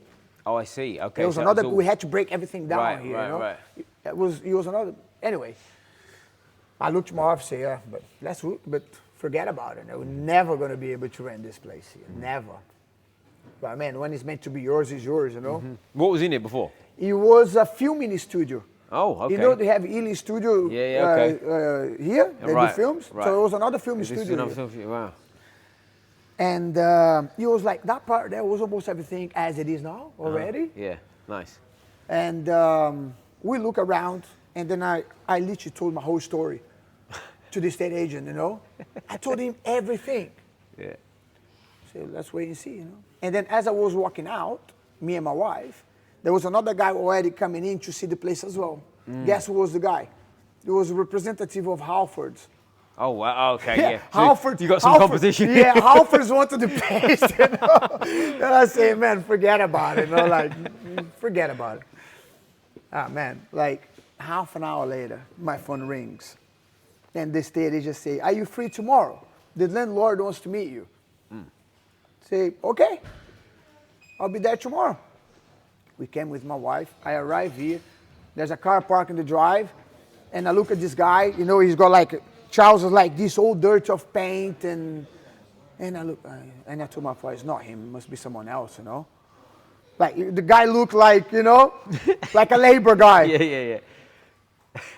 Oh, I see, okay. There was another, we had to break everything down here, you know? Right. It was another, anyway. I looked at my wife and said, yeah, but forget about it. We're never going to be able to rent this place here. Never. But man, when it's meant to be yours, it's yours, you know? What was in it before? It was a filming studio. Oh, okay. You know, they have Ealing studio here. They do films. Right. So it was another film studio. Wow. And it was like that part there was almost everything as it is now already. Yeah, nice. And we look around, and then I literally told my whole story to the estate agent, you know. I told him everything. Yeah. So let's wait and see, you know. And then as I was walking out, me and my wife, there was another guy already coming in to see the place as well. Guess who was the guy? It was a representative of Halford's. Oh, wow. Okay, Yeah, yeah. So Halford. you got some competition. Yeah, Halford's wanted the pace, you know. And I say, man, forget about it, you know, like, forget about it. Ah, man, like half an hour later, my phone rings. And this day they just say, are you free tomorrow? The landlord wants to meet you. Say, okay, I'll be there tomorrow. We came with my wife. I arrive here. There's a car parked in the drive. And I look at this guy, you know, he's got like trousers like this, all dirt of paint. And I look, and I told my wife, it's not him, it must be someone else, you know. Like the guy looked like, you know, like a labor guy. Yeah.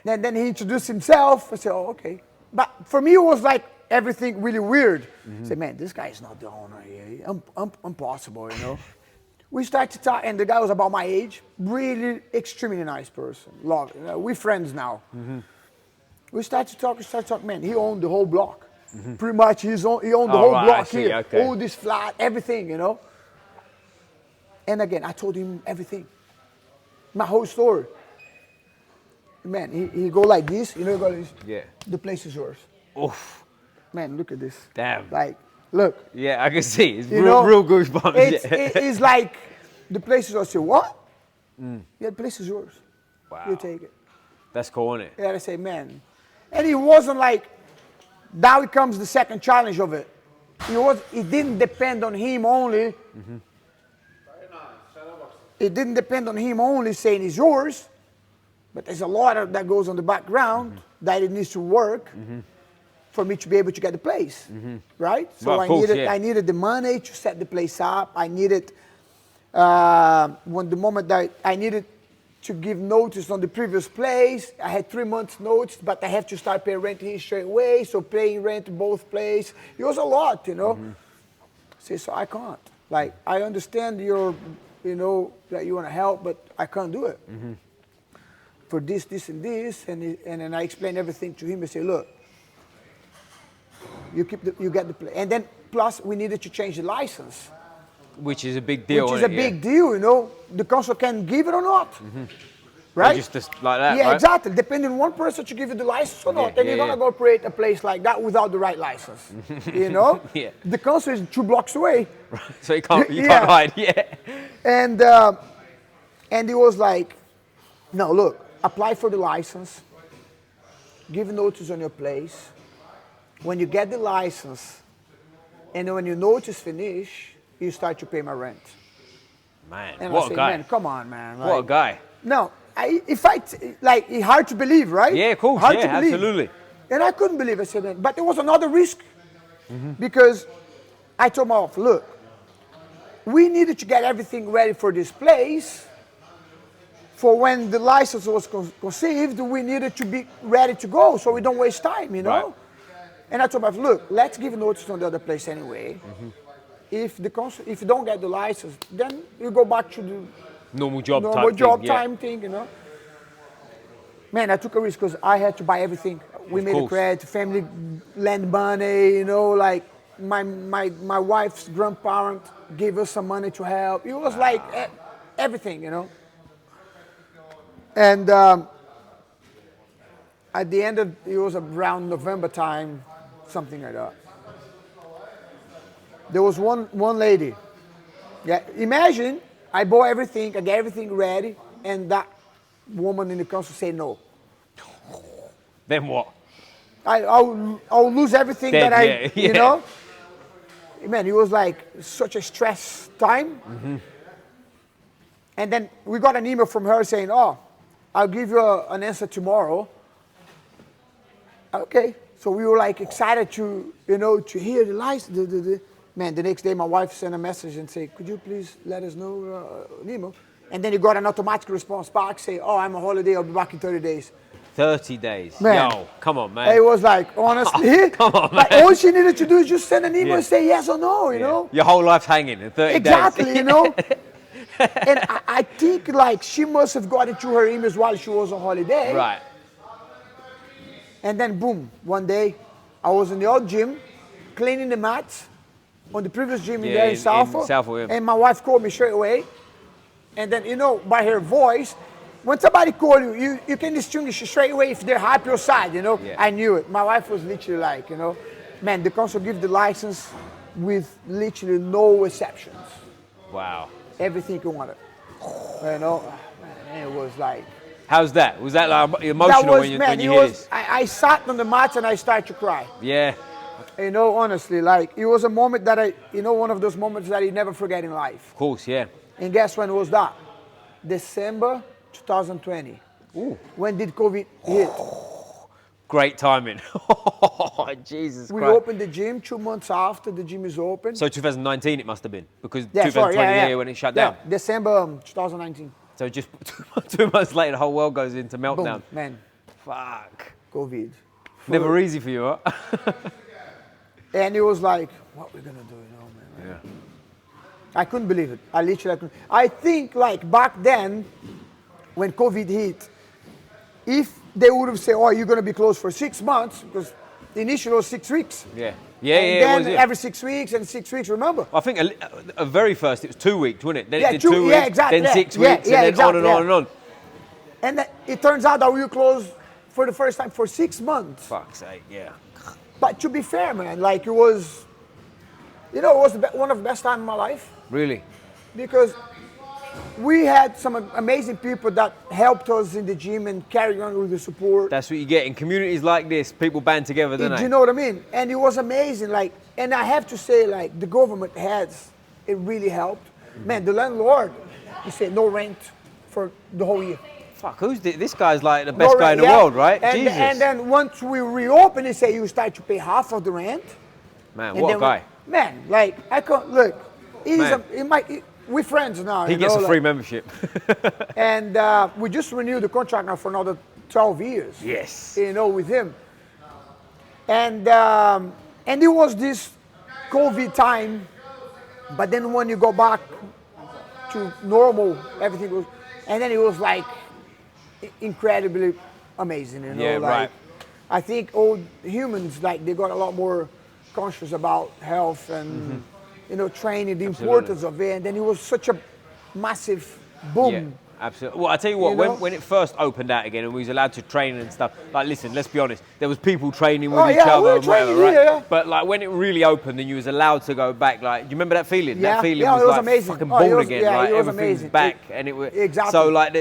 And then he introduced himself. I said, oh, okay. But for me, it was like everything really weird. I said, man, this guy is not the owner here. Impossible, you know. We started to talk, and the guy was about my age. Really extremely nice person. Love it. We're friends now. We started to talk, man. He owned the whole block. Pretty much, he owned the whole block here. Okay. All this flat, everything, you know. And again, I told him everything. My whole story. Man, he go like this, you know, he go like this. Yeah. The place is yours. Oof. Man, look at this. Damn. Like, look. Yeah, I can see. It's You know, real goosebumps. It's like, the place is yours. I say, what? Yeah, the place is yours. Wow. You take it. That's cool, isn't it? Yeah, I say, man. And it wasn't like, now it comes the second challenge of it. It didn't depend on him only. It didn't depend on him only saying it's yours, but there's a lot that goes on the background that it needs to work for me to be able to get the place, right? So well, I needed the money to set the place up. I needed, when the moment that I needed to give notice on the previous place, I had 3 months notice, but I have to start paying rent here straight away, so paying rent both places. It was a lot, you know? So I can't. Like, I understand your, you know, that you want to help, but I can't do it. For this, and this, and then I explained everything to him. I say, look, you get the place. And then, plus, we needed to change the license. Which is a big deal. Which is a big deal, you know. The council can give it or not. Right? Just like that, yeah, right? exactly. Depending on one person to give you the license or not. Then you're going to go create a place like that without the right license. You know? Yeah. The council is 2 blocks away. So you can't hide, And it was like, no, look, apply for the license, give notice on your place. When you get the license, and when your notice finish, you start to pay my rent. Man, And what I say, a guy. man, come on, man. Like, What a guy. No, it's hard to believe, right? Yeah, of course, hard yeah, to believe. absolutely. And I couldn't believe it. I said, man, but there was another risk. Because I told my wife, look, we needed to get everything ready for this place. For when the license was conceived, we needed to be ready to go so we don't waste time, you know? Right. And I told my wife, look, let's give notice on the other place anyway. If you don't get the license, then you go back to the Normal job time thing, you know? Man, I took a risk because I had to buy everything. We made a credit, family lend money, you know, like my wife's grandparent gave us some money to help. It was like everything, you know? And at the end of, it was around November time, something like that. There was one lady. Yeah, imagine I bought everything, I get everything ready, and that woman in the council say no. Then what? I'll lose everything that you know? Man, it was like such a stress time. And then we got an email from her saying, oh, I'll give you an answer tomorrow. Okay, so we were like excited to, you know, to hear the license. Man, the next day my wife sent a message and said, could you please let us know, Nemo? And then you got an automatic response back, say, oh, I'm on holiday, I'll be back in 30 days. 30 days. Man, yo, come on, man. It was like, honestly, come on, man. Like, all she needed to do is just send an email and say yes or no, you know? Your whole life's hanging in 30 days. Exactly, you know? And I think like she must have got into her emails while she was on holiday. Right. And then boom, one day I was in the old gym cleaning the mats on the previous gym in Southall. Southall, yeah. And my wife called me straight away. And then, you know, by her voice, when somebody call you, you can distinguish straight away if they're happy or sad, you know. Yeah. I knew it. My wife was literally like, you know, man, the council give the license with literally no exceptions. Wow. Everything you wanted. You know, man, it was like. How's that? Was that like emotional when you hear this? I sat on the mat and I started to cry. Yeah. You know, honestly, like it was a moment that one of those moments that you never forget in life. Of course, yeah. And guess when was that? December 2020. Ooh. When did COVID hit? Great timing. Jesus We Christ. opened the gym 2 months after the gym is open. So 2019 it must have been, because Yeah, 2020 sorry, when it shut down. December 2019. So just 2 months later, the whole world goes into meltdown. Boom, man, Fuck. COVID. Never easy for you, huh? And it was like, what we're gonna do, you know, man. Yeah. I couldn't believe it. I literally couldn't. I think like back then, when COVID hit, if they would have said, oh, you're gonna be closed for 6 months, because the initial was 6 weeks. Yeah. And then it was. every 6 weeks and 6 weeks, remember? I think a very first it was 2 weeks, wasn't it? Then Yeah, it did 2 2 weeks, yeah, exactly, then yeah. 6 Yeah, weeks, yeah, and then exactly, on and on and on. And then it turns out that we were closed for the first time for 6 months. Fuck's sake, yeah. But to be fair, man, like it was, you know, it was one of the best times of my life. Really? Because we had some amazing people that helped us in the gym and carried on with the support. That's what you get in communities like this. People band together, don't Do they? you know what I mean? And it was amazing. Like, and I have to say, like, the government it really helped. Man, the landlord, he said no rent for the whole year. Fuck, this guy's like the best guy in the world, right? And, Jesus. and then once we reopened, he said you start to pay half of the rent. Man, And what a then guy. Man, like, I can't, look, we're friends now. He gets a free membership. And we just renewed the contract now for another 12 years. Yes. You know, with him. And it was this COVID time, but then when you go back to normal, everything was, and then it was like incredibly amazing, you know. Yeah, like, right. I think all humans, like, they got a lot more conscious about health and, you know, training, the importance of it. And then it was such a massive boom. Yeah, absolutely. Well, I tell you what, You know? when it first opened out again and we was allowed to train and stuff, like, listen, let's be honest, there was people training with each yeah, we other were and whatever, training, right? yeah. But like when it really opened and you was allowed to go back, like, do you remember that feeling? Yeah, That feeling yeah, was it was like amazing. fucking Oh, it born was- again, yeah, right? it was Everything's amazing. back and it was Exactly. so like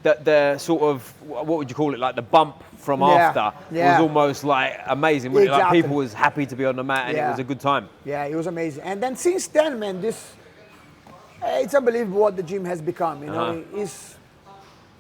the sort of, what would you call it? Like the bump from after was almost like amazing. Wasn't it? Like Exactly. people was happy to be on the mat and it was a good time. Yeah, it was amazing. And then since then, man, it's unbelievable what the gym has become. You know,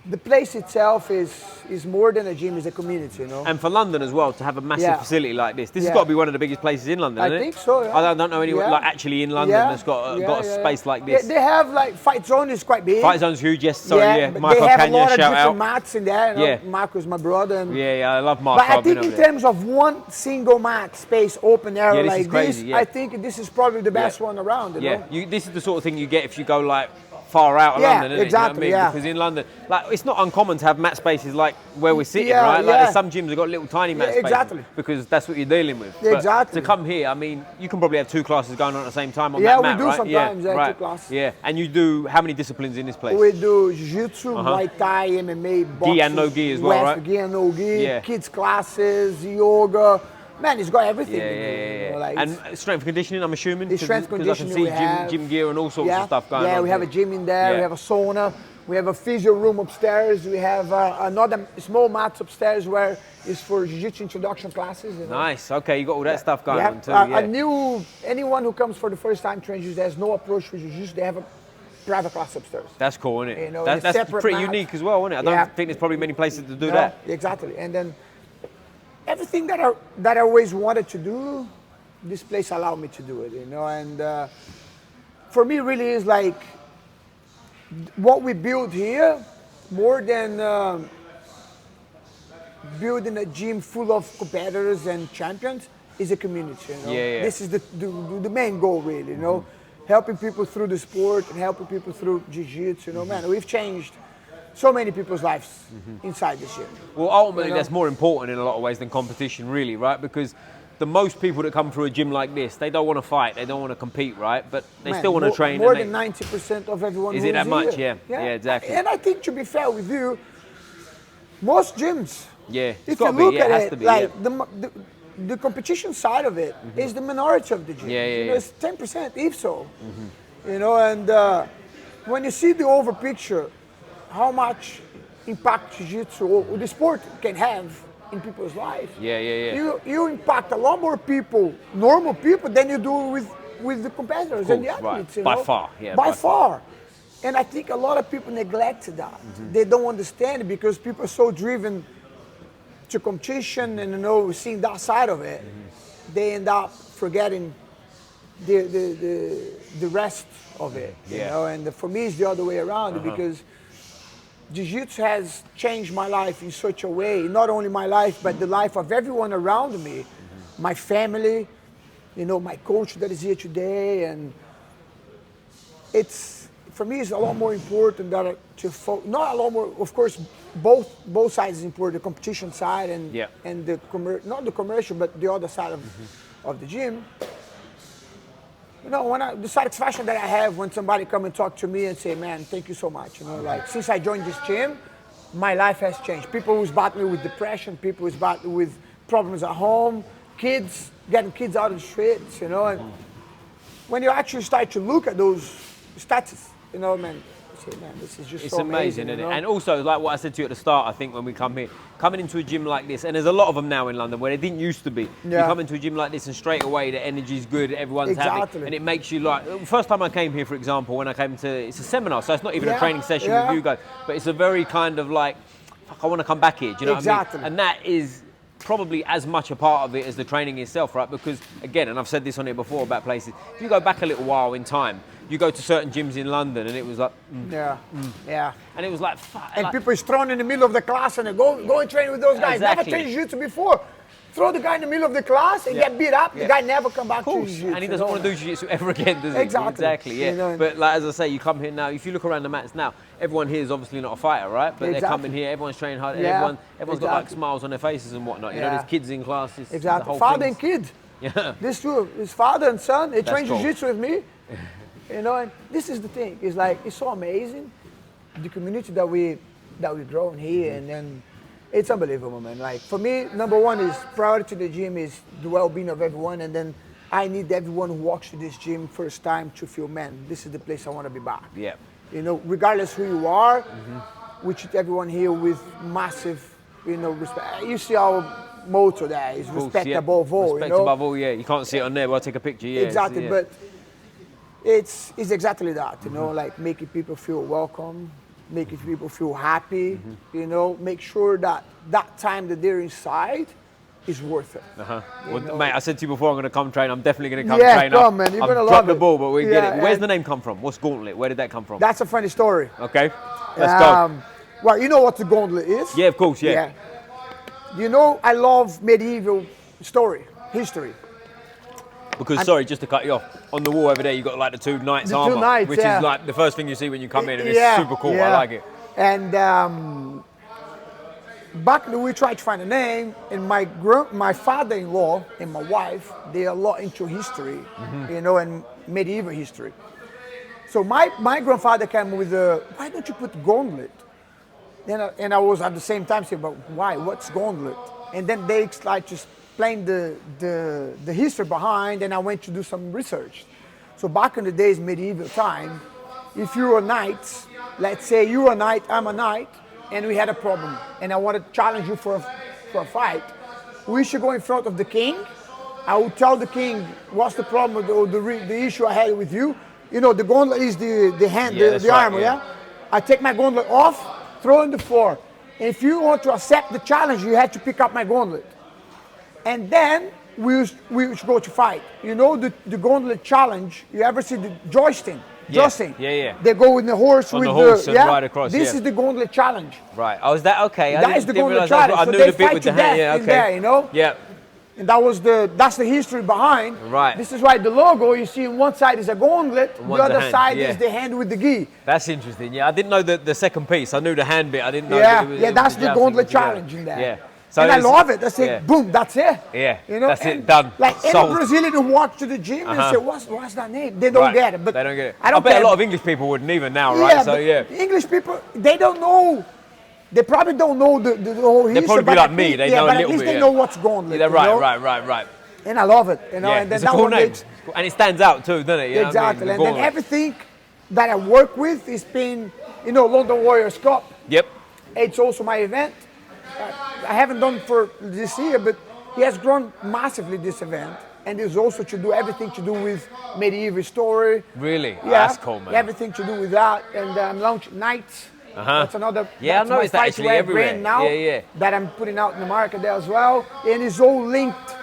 the place itself is more than a gym; it's a community. You know. And for London as well, to have a massive facility like this has got to be one of the biggest places in London, I isn't think it? so. Yeah. I don't know anyone like actually in London that's got a space like this. They have like Fight Zone is quite big. Fight Zone's huge, yes. Sorry, yeah. but Marco they have Cagna, a lot of shout different out. mats in there. You know, Yeah. Marco's my brother. And, Yeah, I love Marco. But I I've been think in over there. terms of one single mat space, open area this is like crazy, this, yeah. I think this is probably the best one around. You know? This is the sort of thing you get if you go like far out of Yeah, London, isn't exactly, it? You know what I mean? yeah. Because in London, like, it's not uncommon to have mat spaces like where we're sitting, Yeah, right? Like yeah. there's some gyms have got little tiny mat spaces exactly. because that's what you're dealing with. Yeah, But exactly. to come here, I mean, you can probably have 2 classes going on at the same time on Yeah, that we mat, do right? sometimes, yeah, 2 right. classes. Yeah, and you do how many disciplines in this place? We do Jiu-Jitsu, Muay Thai, MMA, boxing. Gi and no gi as well, right? Gi and no gi, Yeah. kids classes, yoga. Man, it's got everything. Yeah, in here, you know, like and it's- strength and conditioning, I'm assuming? The strength Because I can conditioning see we have. gym gear and all sorts of stuff going on. Yeah, we have a here. gym in there. We Yeah. have a sauna. We have a physio room upstairs. We have another small mats upstairs where it's for jiu-jitsu introduction classes. You know? Nice. Okay, you got all that stuff going Yeah. on too. Anyone who comes for the first time trains jiu-jitsu, there's no approach with jiu-jitsu. They have a private class upstairs. That's cool, isn't it? You know, that's it's separate pretty mat. unique as well, isn't it? I don't Yeah. think there's probably many places to do No, that. Exactly. And then everything that I always wanted to do, this place allowed me to do it, you know. And for me, really is like what we build here, more than building a gym full of competitors and champions, is a community. You know? Yeah. This is the main goal, really. You know, helping people through the sport and helping people through jiu-jitsu. You know, man, we've changed so many people's lives inside this gym. Well, ultimately, You know? that's more important in a lot of ways than competition, really, right? Because the most people that come through a gym like this, they don't want to fight, they don't want to compete, right? But they Man, still want to train. More than 90% of everyone is who's it that much? here. Yeah, exactly. And I think, to be fair with you, most gyms, yeah, if you look at it, like yeah. the competition side of it is the minority of the gym. It's 10%, if so. You know, and when you see the over picture, how much impact jiu-jitsu or the sport can have in people's life. You impact a lot more people, normal people, than you do with the competitors and the athletes. Right. By far, By far. And I think a lot of people neglect that. They don't understand it because people are so driven to competition and seeing that side of it. They end up forgetting the rest of it. You know, and for me, it's the other way around because Jiu-Jitsu has changed my life in such a way, not only my life, but the life of everyone around me, my family, my coach that is here today. And for me, it's a lot more important that not a lot more, of course, both sides is important, the competition side and not the commercial, but the other side of the gym. When the satisfaction that I have when somebody come and talk to me and say, man, thank you so much. Like since I joined this gym, my life has changed. People who's battling with depression, people who's battling with problems at home, getting kids out of the streets, and when you actually start to look at those stats, man, you say, man, this is just it's so amazing, isn't it? know? And also, like what I said to you at the start, I think when we come here, coming into a gym like this, and there's a lot of them now in London where they didn't used to be. You come into a gym like this and straight away the energy's good, everyone's happy, and it makes you like. First time I came here, for example, when I came to, it's a seminar, so it's not even a training session with you guys, but it's a very kind of like, fuck, I want to come back here. Do you know what I mean? And that is probably as much a part of it as the training itself, right? Because again, and I've said this on here before about places, if you go back a little while in time, you go to certain gyms in London and it was like, and it was like, fuck. And people is thrown in the middle of the class and they go and train with those guys. Never trained jiu-jitsu before. Throw the guy in the middle of the class and get beat up. The guy never come back to jiu-jitsu. And he doesn't want to do jiu-jitsu ever again, does he? Exactly. Yeah. But like as I say, you come here now, if you look around the mats now, everyone here is obviously not a fighter, right? But they're coming here, everyone's training hard, and everyone's got like smiles on their faces and whatnot. You know, there's kids in classes. Exactly. Father and kid. Yeah. This too. His father and son, they train jiu-jitsu with me. And this is the thing. It's like, it's so amazing, the community that we grow in here, and then it's unbelievable, man. Like for me, number one is priority to the gym is the well-being of everyone, and then I need everyone who walks to this gym first time to feel, man, this is the place I want to be back. Yeah. Regardless who you are, we treat everyone here with massive, respect. You see our motto there is respect above all. Respect above all, yeah. You can't see it on there, but I'll take a picture, yeah. Exactly, but it's exactly that, like making people feel welcome, making people feel happy, make sure that time that they're inside is worth it. Well, mate, I said to you before, I'm going to come train. I'm definitely going to come train. Come, man, you're going to love it. the ball, but we get it. Where's the name come from? What's Gauntlet? Where did that come from? That's a funny story. Okay, let's go. Well, you know what the Gauntlet is? Yeah, of course, yeah. I love medieval history. Because, sorry, just to cut you off, on the wall over there, you've got like the two knights' armor, which is like the first thing you see when you come in, and it's super cool. I like it. And back when we tried to find a name, and my father-in-law and my wife, they are a lot into history, and medieval history. So my grandfather came with why don't you put Gauntlet? And I was at the same time saying, but why? What's Gauntlet? And then they like to explain the history behind, and I went to do some research. So back in the days, medieval time, if you were knights, let's say you're a knight, I'm a knight, and we had a problem, and I want to challenge you for a fight, we should go in front of the king. I will tell the king what's the problem or the issue I had with you. The gauntlet is the hand, the armor, I take my gauntlet off, throw it on the floor. And if you want to accept the challenge, you have to pick up my gauntlet. And then we should go to fight. The gauntlet challenge, you ever see the jousting? Yeah. They go with the horse and ride across. This is the gauntlet challenge. Right. Oh, is that okay? That is the gauntlet challenge. I so knew they the bit fight with to the hand. death in there, Yeah. And that's the history behind. Right. This is why the logo you see on one side is a gauntlet, the other side is the hand with the gi. That's interesting. Yeah, I didn't know the second piece. I knew the hand bit. I didn't know. That's the gauntlet challenge in there. Yeah. So and I love it. I say, yeah. boom, that's it. Yeah, you know, that's it, done. Like any Sold. Brazilian who walks to the gym and say, what's that name? They don't Right. get it. But they don't get it. I don't bet care. a lot of English people wouldn't even now, right? Yeah, So but yeah. English people, they don't know. They probably don't know the whole history. They'll probably be like me. They know a but little at least bit. they know what's Gauntlet. Yeah, you know? right. And I love it. You know, Yeah, and then it's a that cool one name. makes And it stands out too, doesn't it? You know what I mean? exactly. The And then Gauntlet. everything that I work with has been, London Warriors Cup. Yep. It's also my event. I haven't done for this year, but he has grown massively this event. And it's also to do everything to do with medieval story. Really? Yeah, That's cool, man. everything to do with that. And I'm launching Nights. That's another. Yeah, I that's my noticed that actually fight-wear everywhere. brand now. Yeah. That I'm putting out in the market there as well. And it's all linked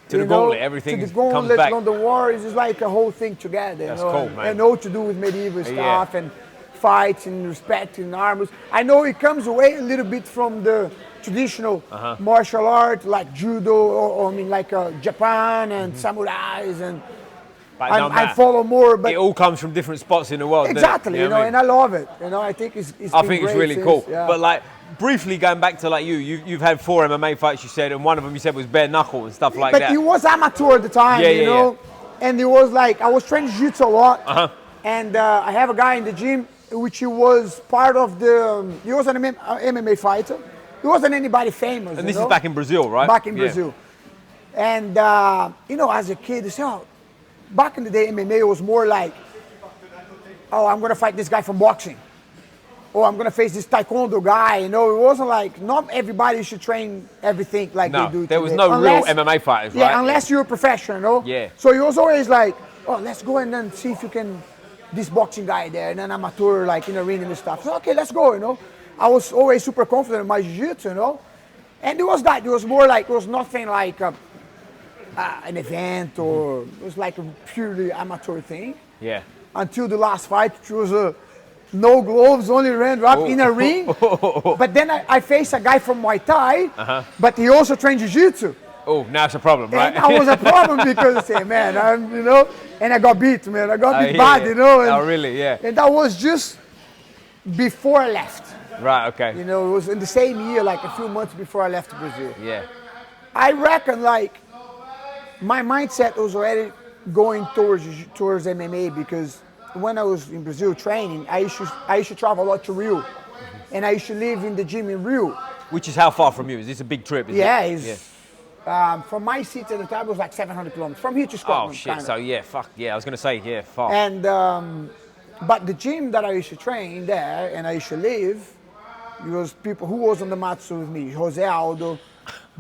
To the Gauntlet, everything to the comes Gauntlet, back. London Warriors is like a whole thing together. That's you know, cool, man. And all to do with medieval stuff and fights and respect and armors. I know it comes away a little bit from the traditional martial art like judo or like Japan and samurais and But it don't I matter. follow more. But It all comes from different spots in the world. exactly, doesn't it? what I mean? and I love it. I think it's I been think it's great really since, cool. yeah. But like briefly going back to like you've had 4 MMA fights, you said, and one of them you said was bare knuckle and stuff like but that. he was amateur at the time, Yeah. and it was like I was training jiu-jitsu a lot, and I have a guy in the gym which he was part of the. He was an MMA fighter. He wasn't anybody famous. And this is back in Brazil, right? Back in Yeah. Brazil, and as a kid, you say, back in the day, MMA was more like, I'm gonna fight this guy from boxing. Or I'm gonna face this taekwondo guy. It wasn't like not everybody should train everything like they do. There was today. no real MMA fighters, right? Yeah, unless you're a professional. Yeah. So it was always like, let's go and then see if you can this boxing guy there and an amateur like in the ring and stuff. So okay, let's go. I was always super confident in my jiu-jitsu. And it was that. It was more like it was nothing like an event or it was like a purely amateur thing. Yeah. Until the last fight, which was no gloves, only ran up in a ring. But then I faced a guy from Muay Thai, but he also trained Jiu-Jitsu. Oh, now it's a problem, right? And that was a problem because I say, man, and I got beat, man. I got beat bad, And, oh, really? Yeah. And that was just before I left. Right, okay. It was in the same year, like a few months before I left Brazil. Yeah. I reckon, like, my mindset was already going towards MMA because when I was in Brazil training, I used to travel a lot to Rio, and I used to live in the gym in Rio. Which is how far from you? Is this a big trip? Is it? From my city at the time, it was like 700 kilometers from here to Scotland. Oh shit! Kinda. So yeah, fuck yeah. I was gonna say far. And but the gym that I used to train there and I used to live, it was people who was on the mats with me: Jose Aldo,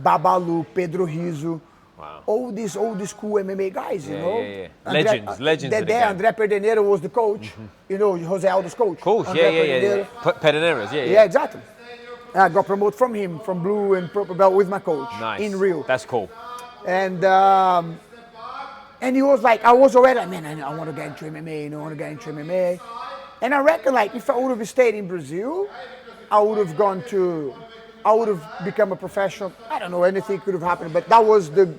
Babalu, Pedro Rizzo. Wow. All these old school MMA guys, Yeah. Legends of the game. André Perdeneiro was the coach, Jose Aldo's coach. Cool. Yeah. Pederneiras, Yeah, exactly. I got promoted from him, from blue and purple belt with my coach in Rio. That's cool. And he was like, I was already like, man, I want to get into MMA, I want to get into MMA. And I reckon like if I would have stayed in Brazil, I would have become a professional. I don't know, anything could have happened, but that was the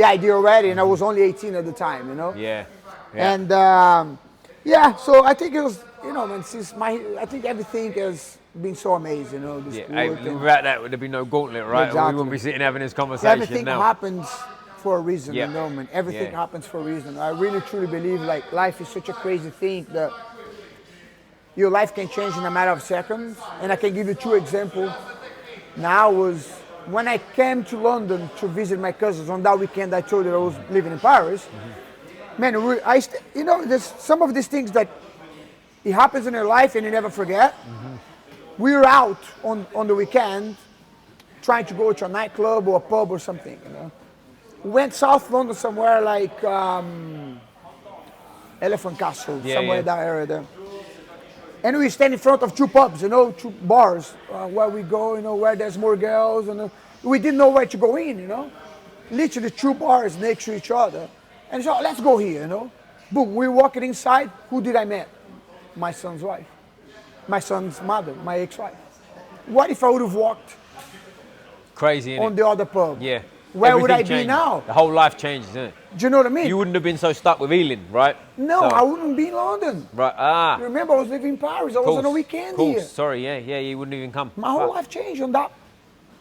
idea already, and I was only 18 at the time, Yeah. And so I think it was, man, I think everything has been so amazing, the sport. Without that, there'd be no Gauntlet, right? Exactly. We wouldn't be sitting having this conversation Everything now. happens for a reason, Yeah. man. Everything Yeah. happens for a reason. I really truly believe like life is such a crazy thing that your life can change in a matter of seconds. And I can give you 2 examples. Now was when I came to London to visit my cousins on that weekend. I told you I was living in Paris. Man, there's some of these things that it happens in your life and you never forget. We were out on the weekend trying to go to a nightclub or a pub or something. We went South London somewhere like Elephant Castle, somewhere in that area there. And we stand in front of 2 pubs, 2 bars where we go, where there's more girls. And we didn't know where to go in, Literally 2 bars next to each other. And so let's go here, Boom, we walking inside. Who did I meet? My son's wife. My son's mother, my ex-wife. What if I would have walked Crazy, on the other pub? Yeah. Where would I Everything be now? The whole life changes, isn't it? Do you know what I mean? You wouldn't have been so stuck with Ealing, right? No, So- I wouldn't be in London. Right. Remember, I was living in Paris. I was on a weekend here. Sorry, yeah, you wouldn't even come. My whole life changed on that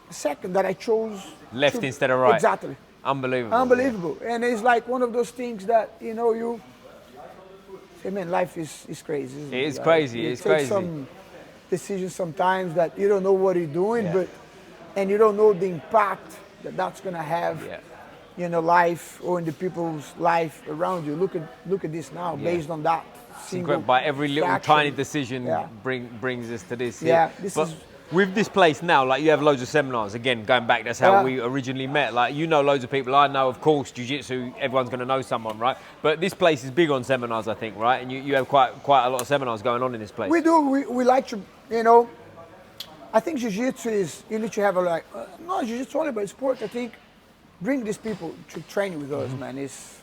second that I chose left instead of right. Exactly. Unbelievable. Unbelievable. Yeah. And it's like one of those things that, you know, you say, man, life is crazy. It is crazy. You it's take crazy. some decisions sometimes that you don't know what you're doing, and you don't know the impact that that's going to have in your life or in the people's life around you. Look at this now, based on that. By every little fraction. tiny decision brings us to this. Yeah, with this place now, like you have loads of seminars. Again, going back, that's how we originally met. Like you know loads of people. I know, of course, Jiu-Jitsu, everyone's going to know someone, right? But this place is big on seminars, I think, right? And you have quite a lot of seminars going on in this place. We do. We like to, you know, I think Jiu-Jitsu is, you need to have not Jiu-Jitsu only, but sport, I think, bring these people to train with us, man. It's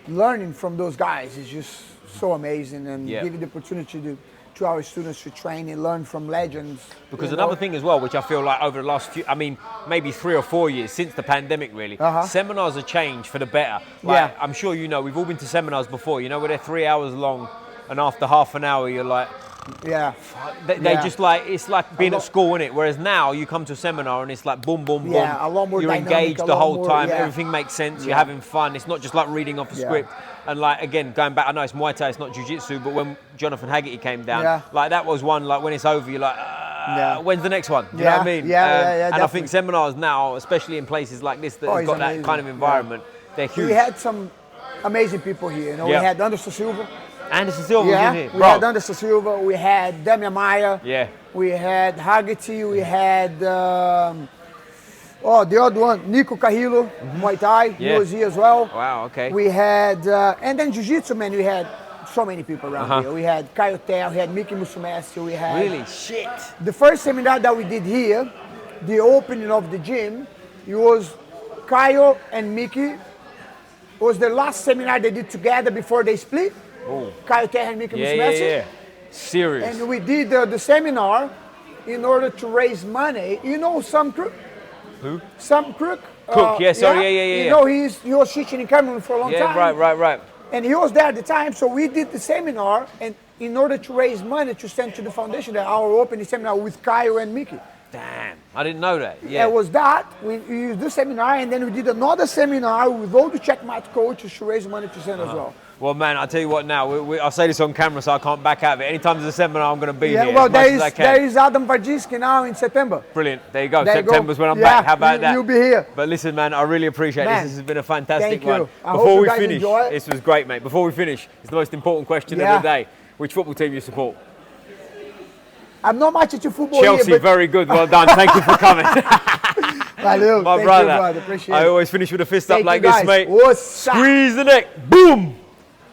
learning from those guys is just so amazing, and giving the opportunity to our students to train and learn from legends. Because another thing as well, which I feel like over the last maybe 3 or 4 years since the pandemic, really, seminars have changed for the better. Like, I'm sure you know, we've all been to seminars before, you know, where they're 3 hours long, and after half an hour, you're like, they just like, it's like being at school, innit? Whereas now you come to a seminar and it's like boom, boom, boom. A lot more you're dynamic, engaged the whole time. Yeah. Everything makes sense. You're having fun. It's not just like reading off a script. And like, again, going back, I know it's Muay Thai, it's not Jiu-Jitsu, but when Jonathan Haggerty came down, like that was one, like when it's over, you're like, when's the next one? Do you know what I mean? And definitely. I think seminars now, especially in places like this that have got that kind of environment, they're huge. We had some amazing people here. You know, we had Anderson Silva. Anderson Silva was in here. We had Anderson Silva, we had Damian Maia, we had Haggerty, we had the other one, Nico Carrillo, Muay Thai, he was here as well. Wow, okay. We had, and then Jiu-Jitsu, man, we had so many people around here. We had Caio Terra, we had Mickey Musumeci, we had... Really? Shit. The first seminar that we did here, the opening of the gym, it was Caio and Mickey. It was the last seminar they did together before they split. Caio Terra and Mickey Musumeci. Serious. And we did the seminar in order to raise money. You know Sam Crook? Who? Sam Crook. Cook, yeah. You know, he was teaching in Cameroon for a long time. Yeah, right. And he was there at the time, so we did the seminar, and in order to raise money to send to the foundation, our opening seminar with Caio and Mickey. Damn, I didn't know that. Yeah, it was that. We used the seminar, and then we did another seminar with all the checkmate coaches to raise money to send as well. Well, man, I'll tell you what now, I'll say this on camera so I can't back out of it. Anytime there's a seminar, I'm going to be here well, as much as I can. there is Adam Vardzynski now in September. Brilliant. There you go. September's when I'm back. How about that? You'll be here. But listen, man, I really appreciate this. This has been a fantastic one. I hope you guys finish, enjoy it. this was great, mate. Before we finish, it's the most important question of the day. Which football team you support? I'm not much into football Chelsea, here, very good. Well done. Thank you for coming. Valeu. My Thank brother. You, brother. Appreciate it. I always finish with a fist up Thank like you, this, guys. mate. Squeeze the neck. Boom.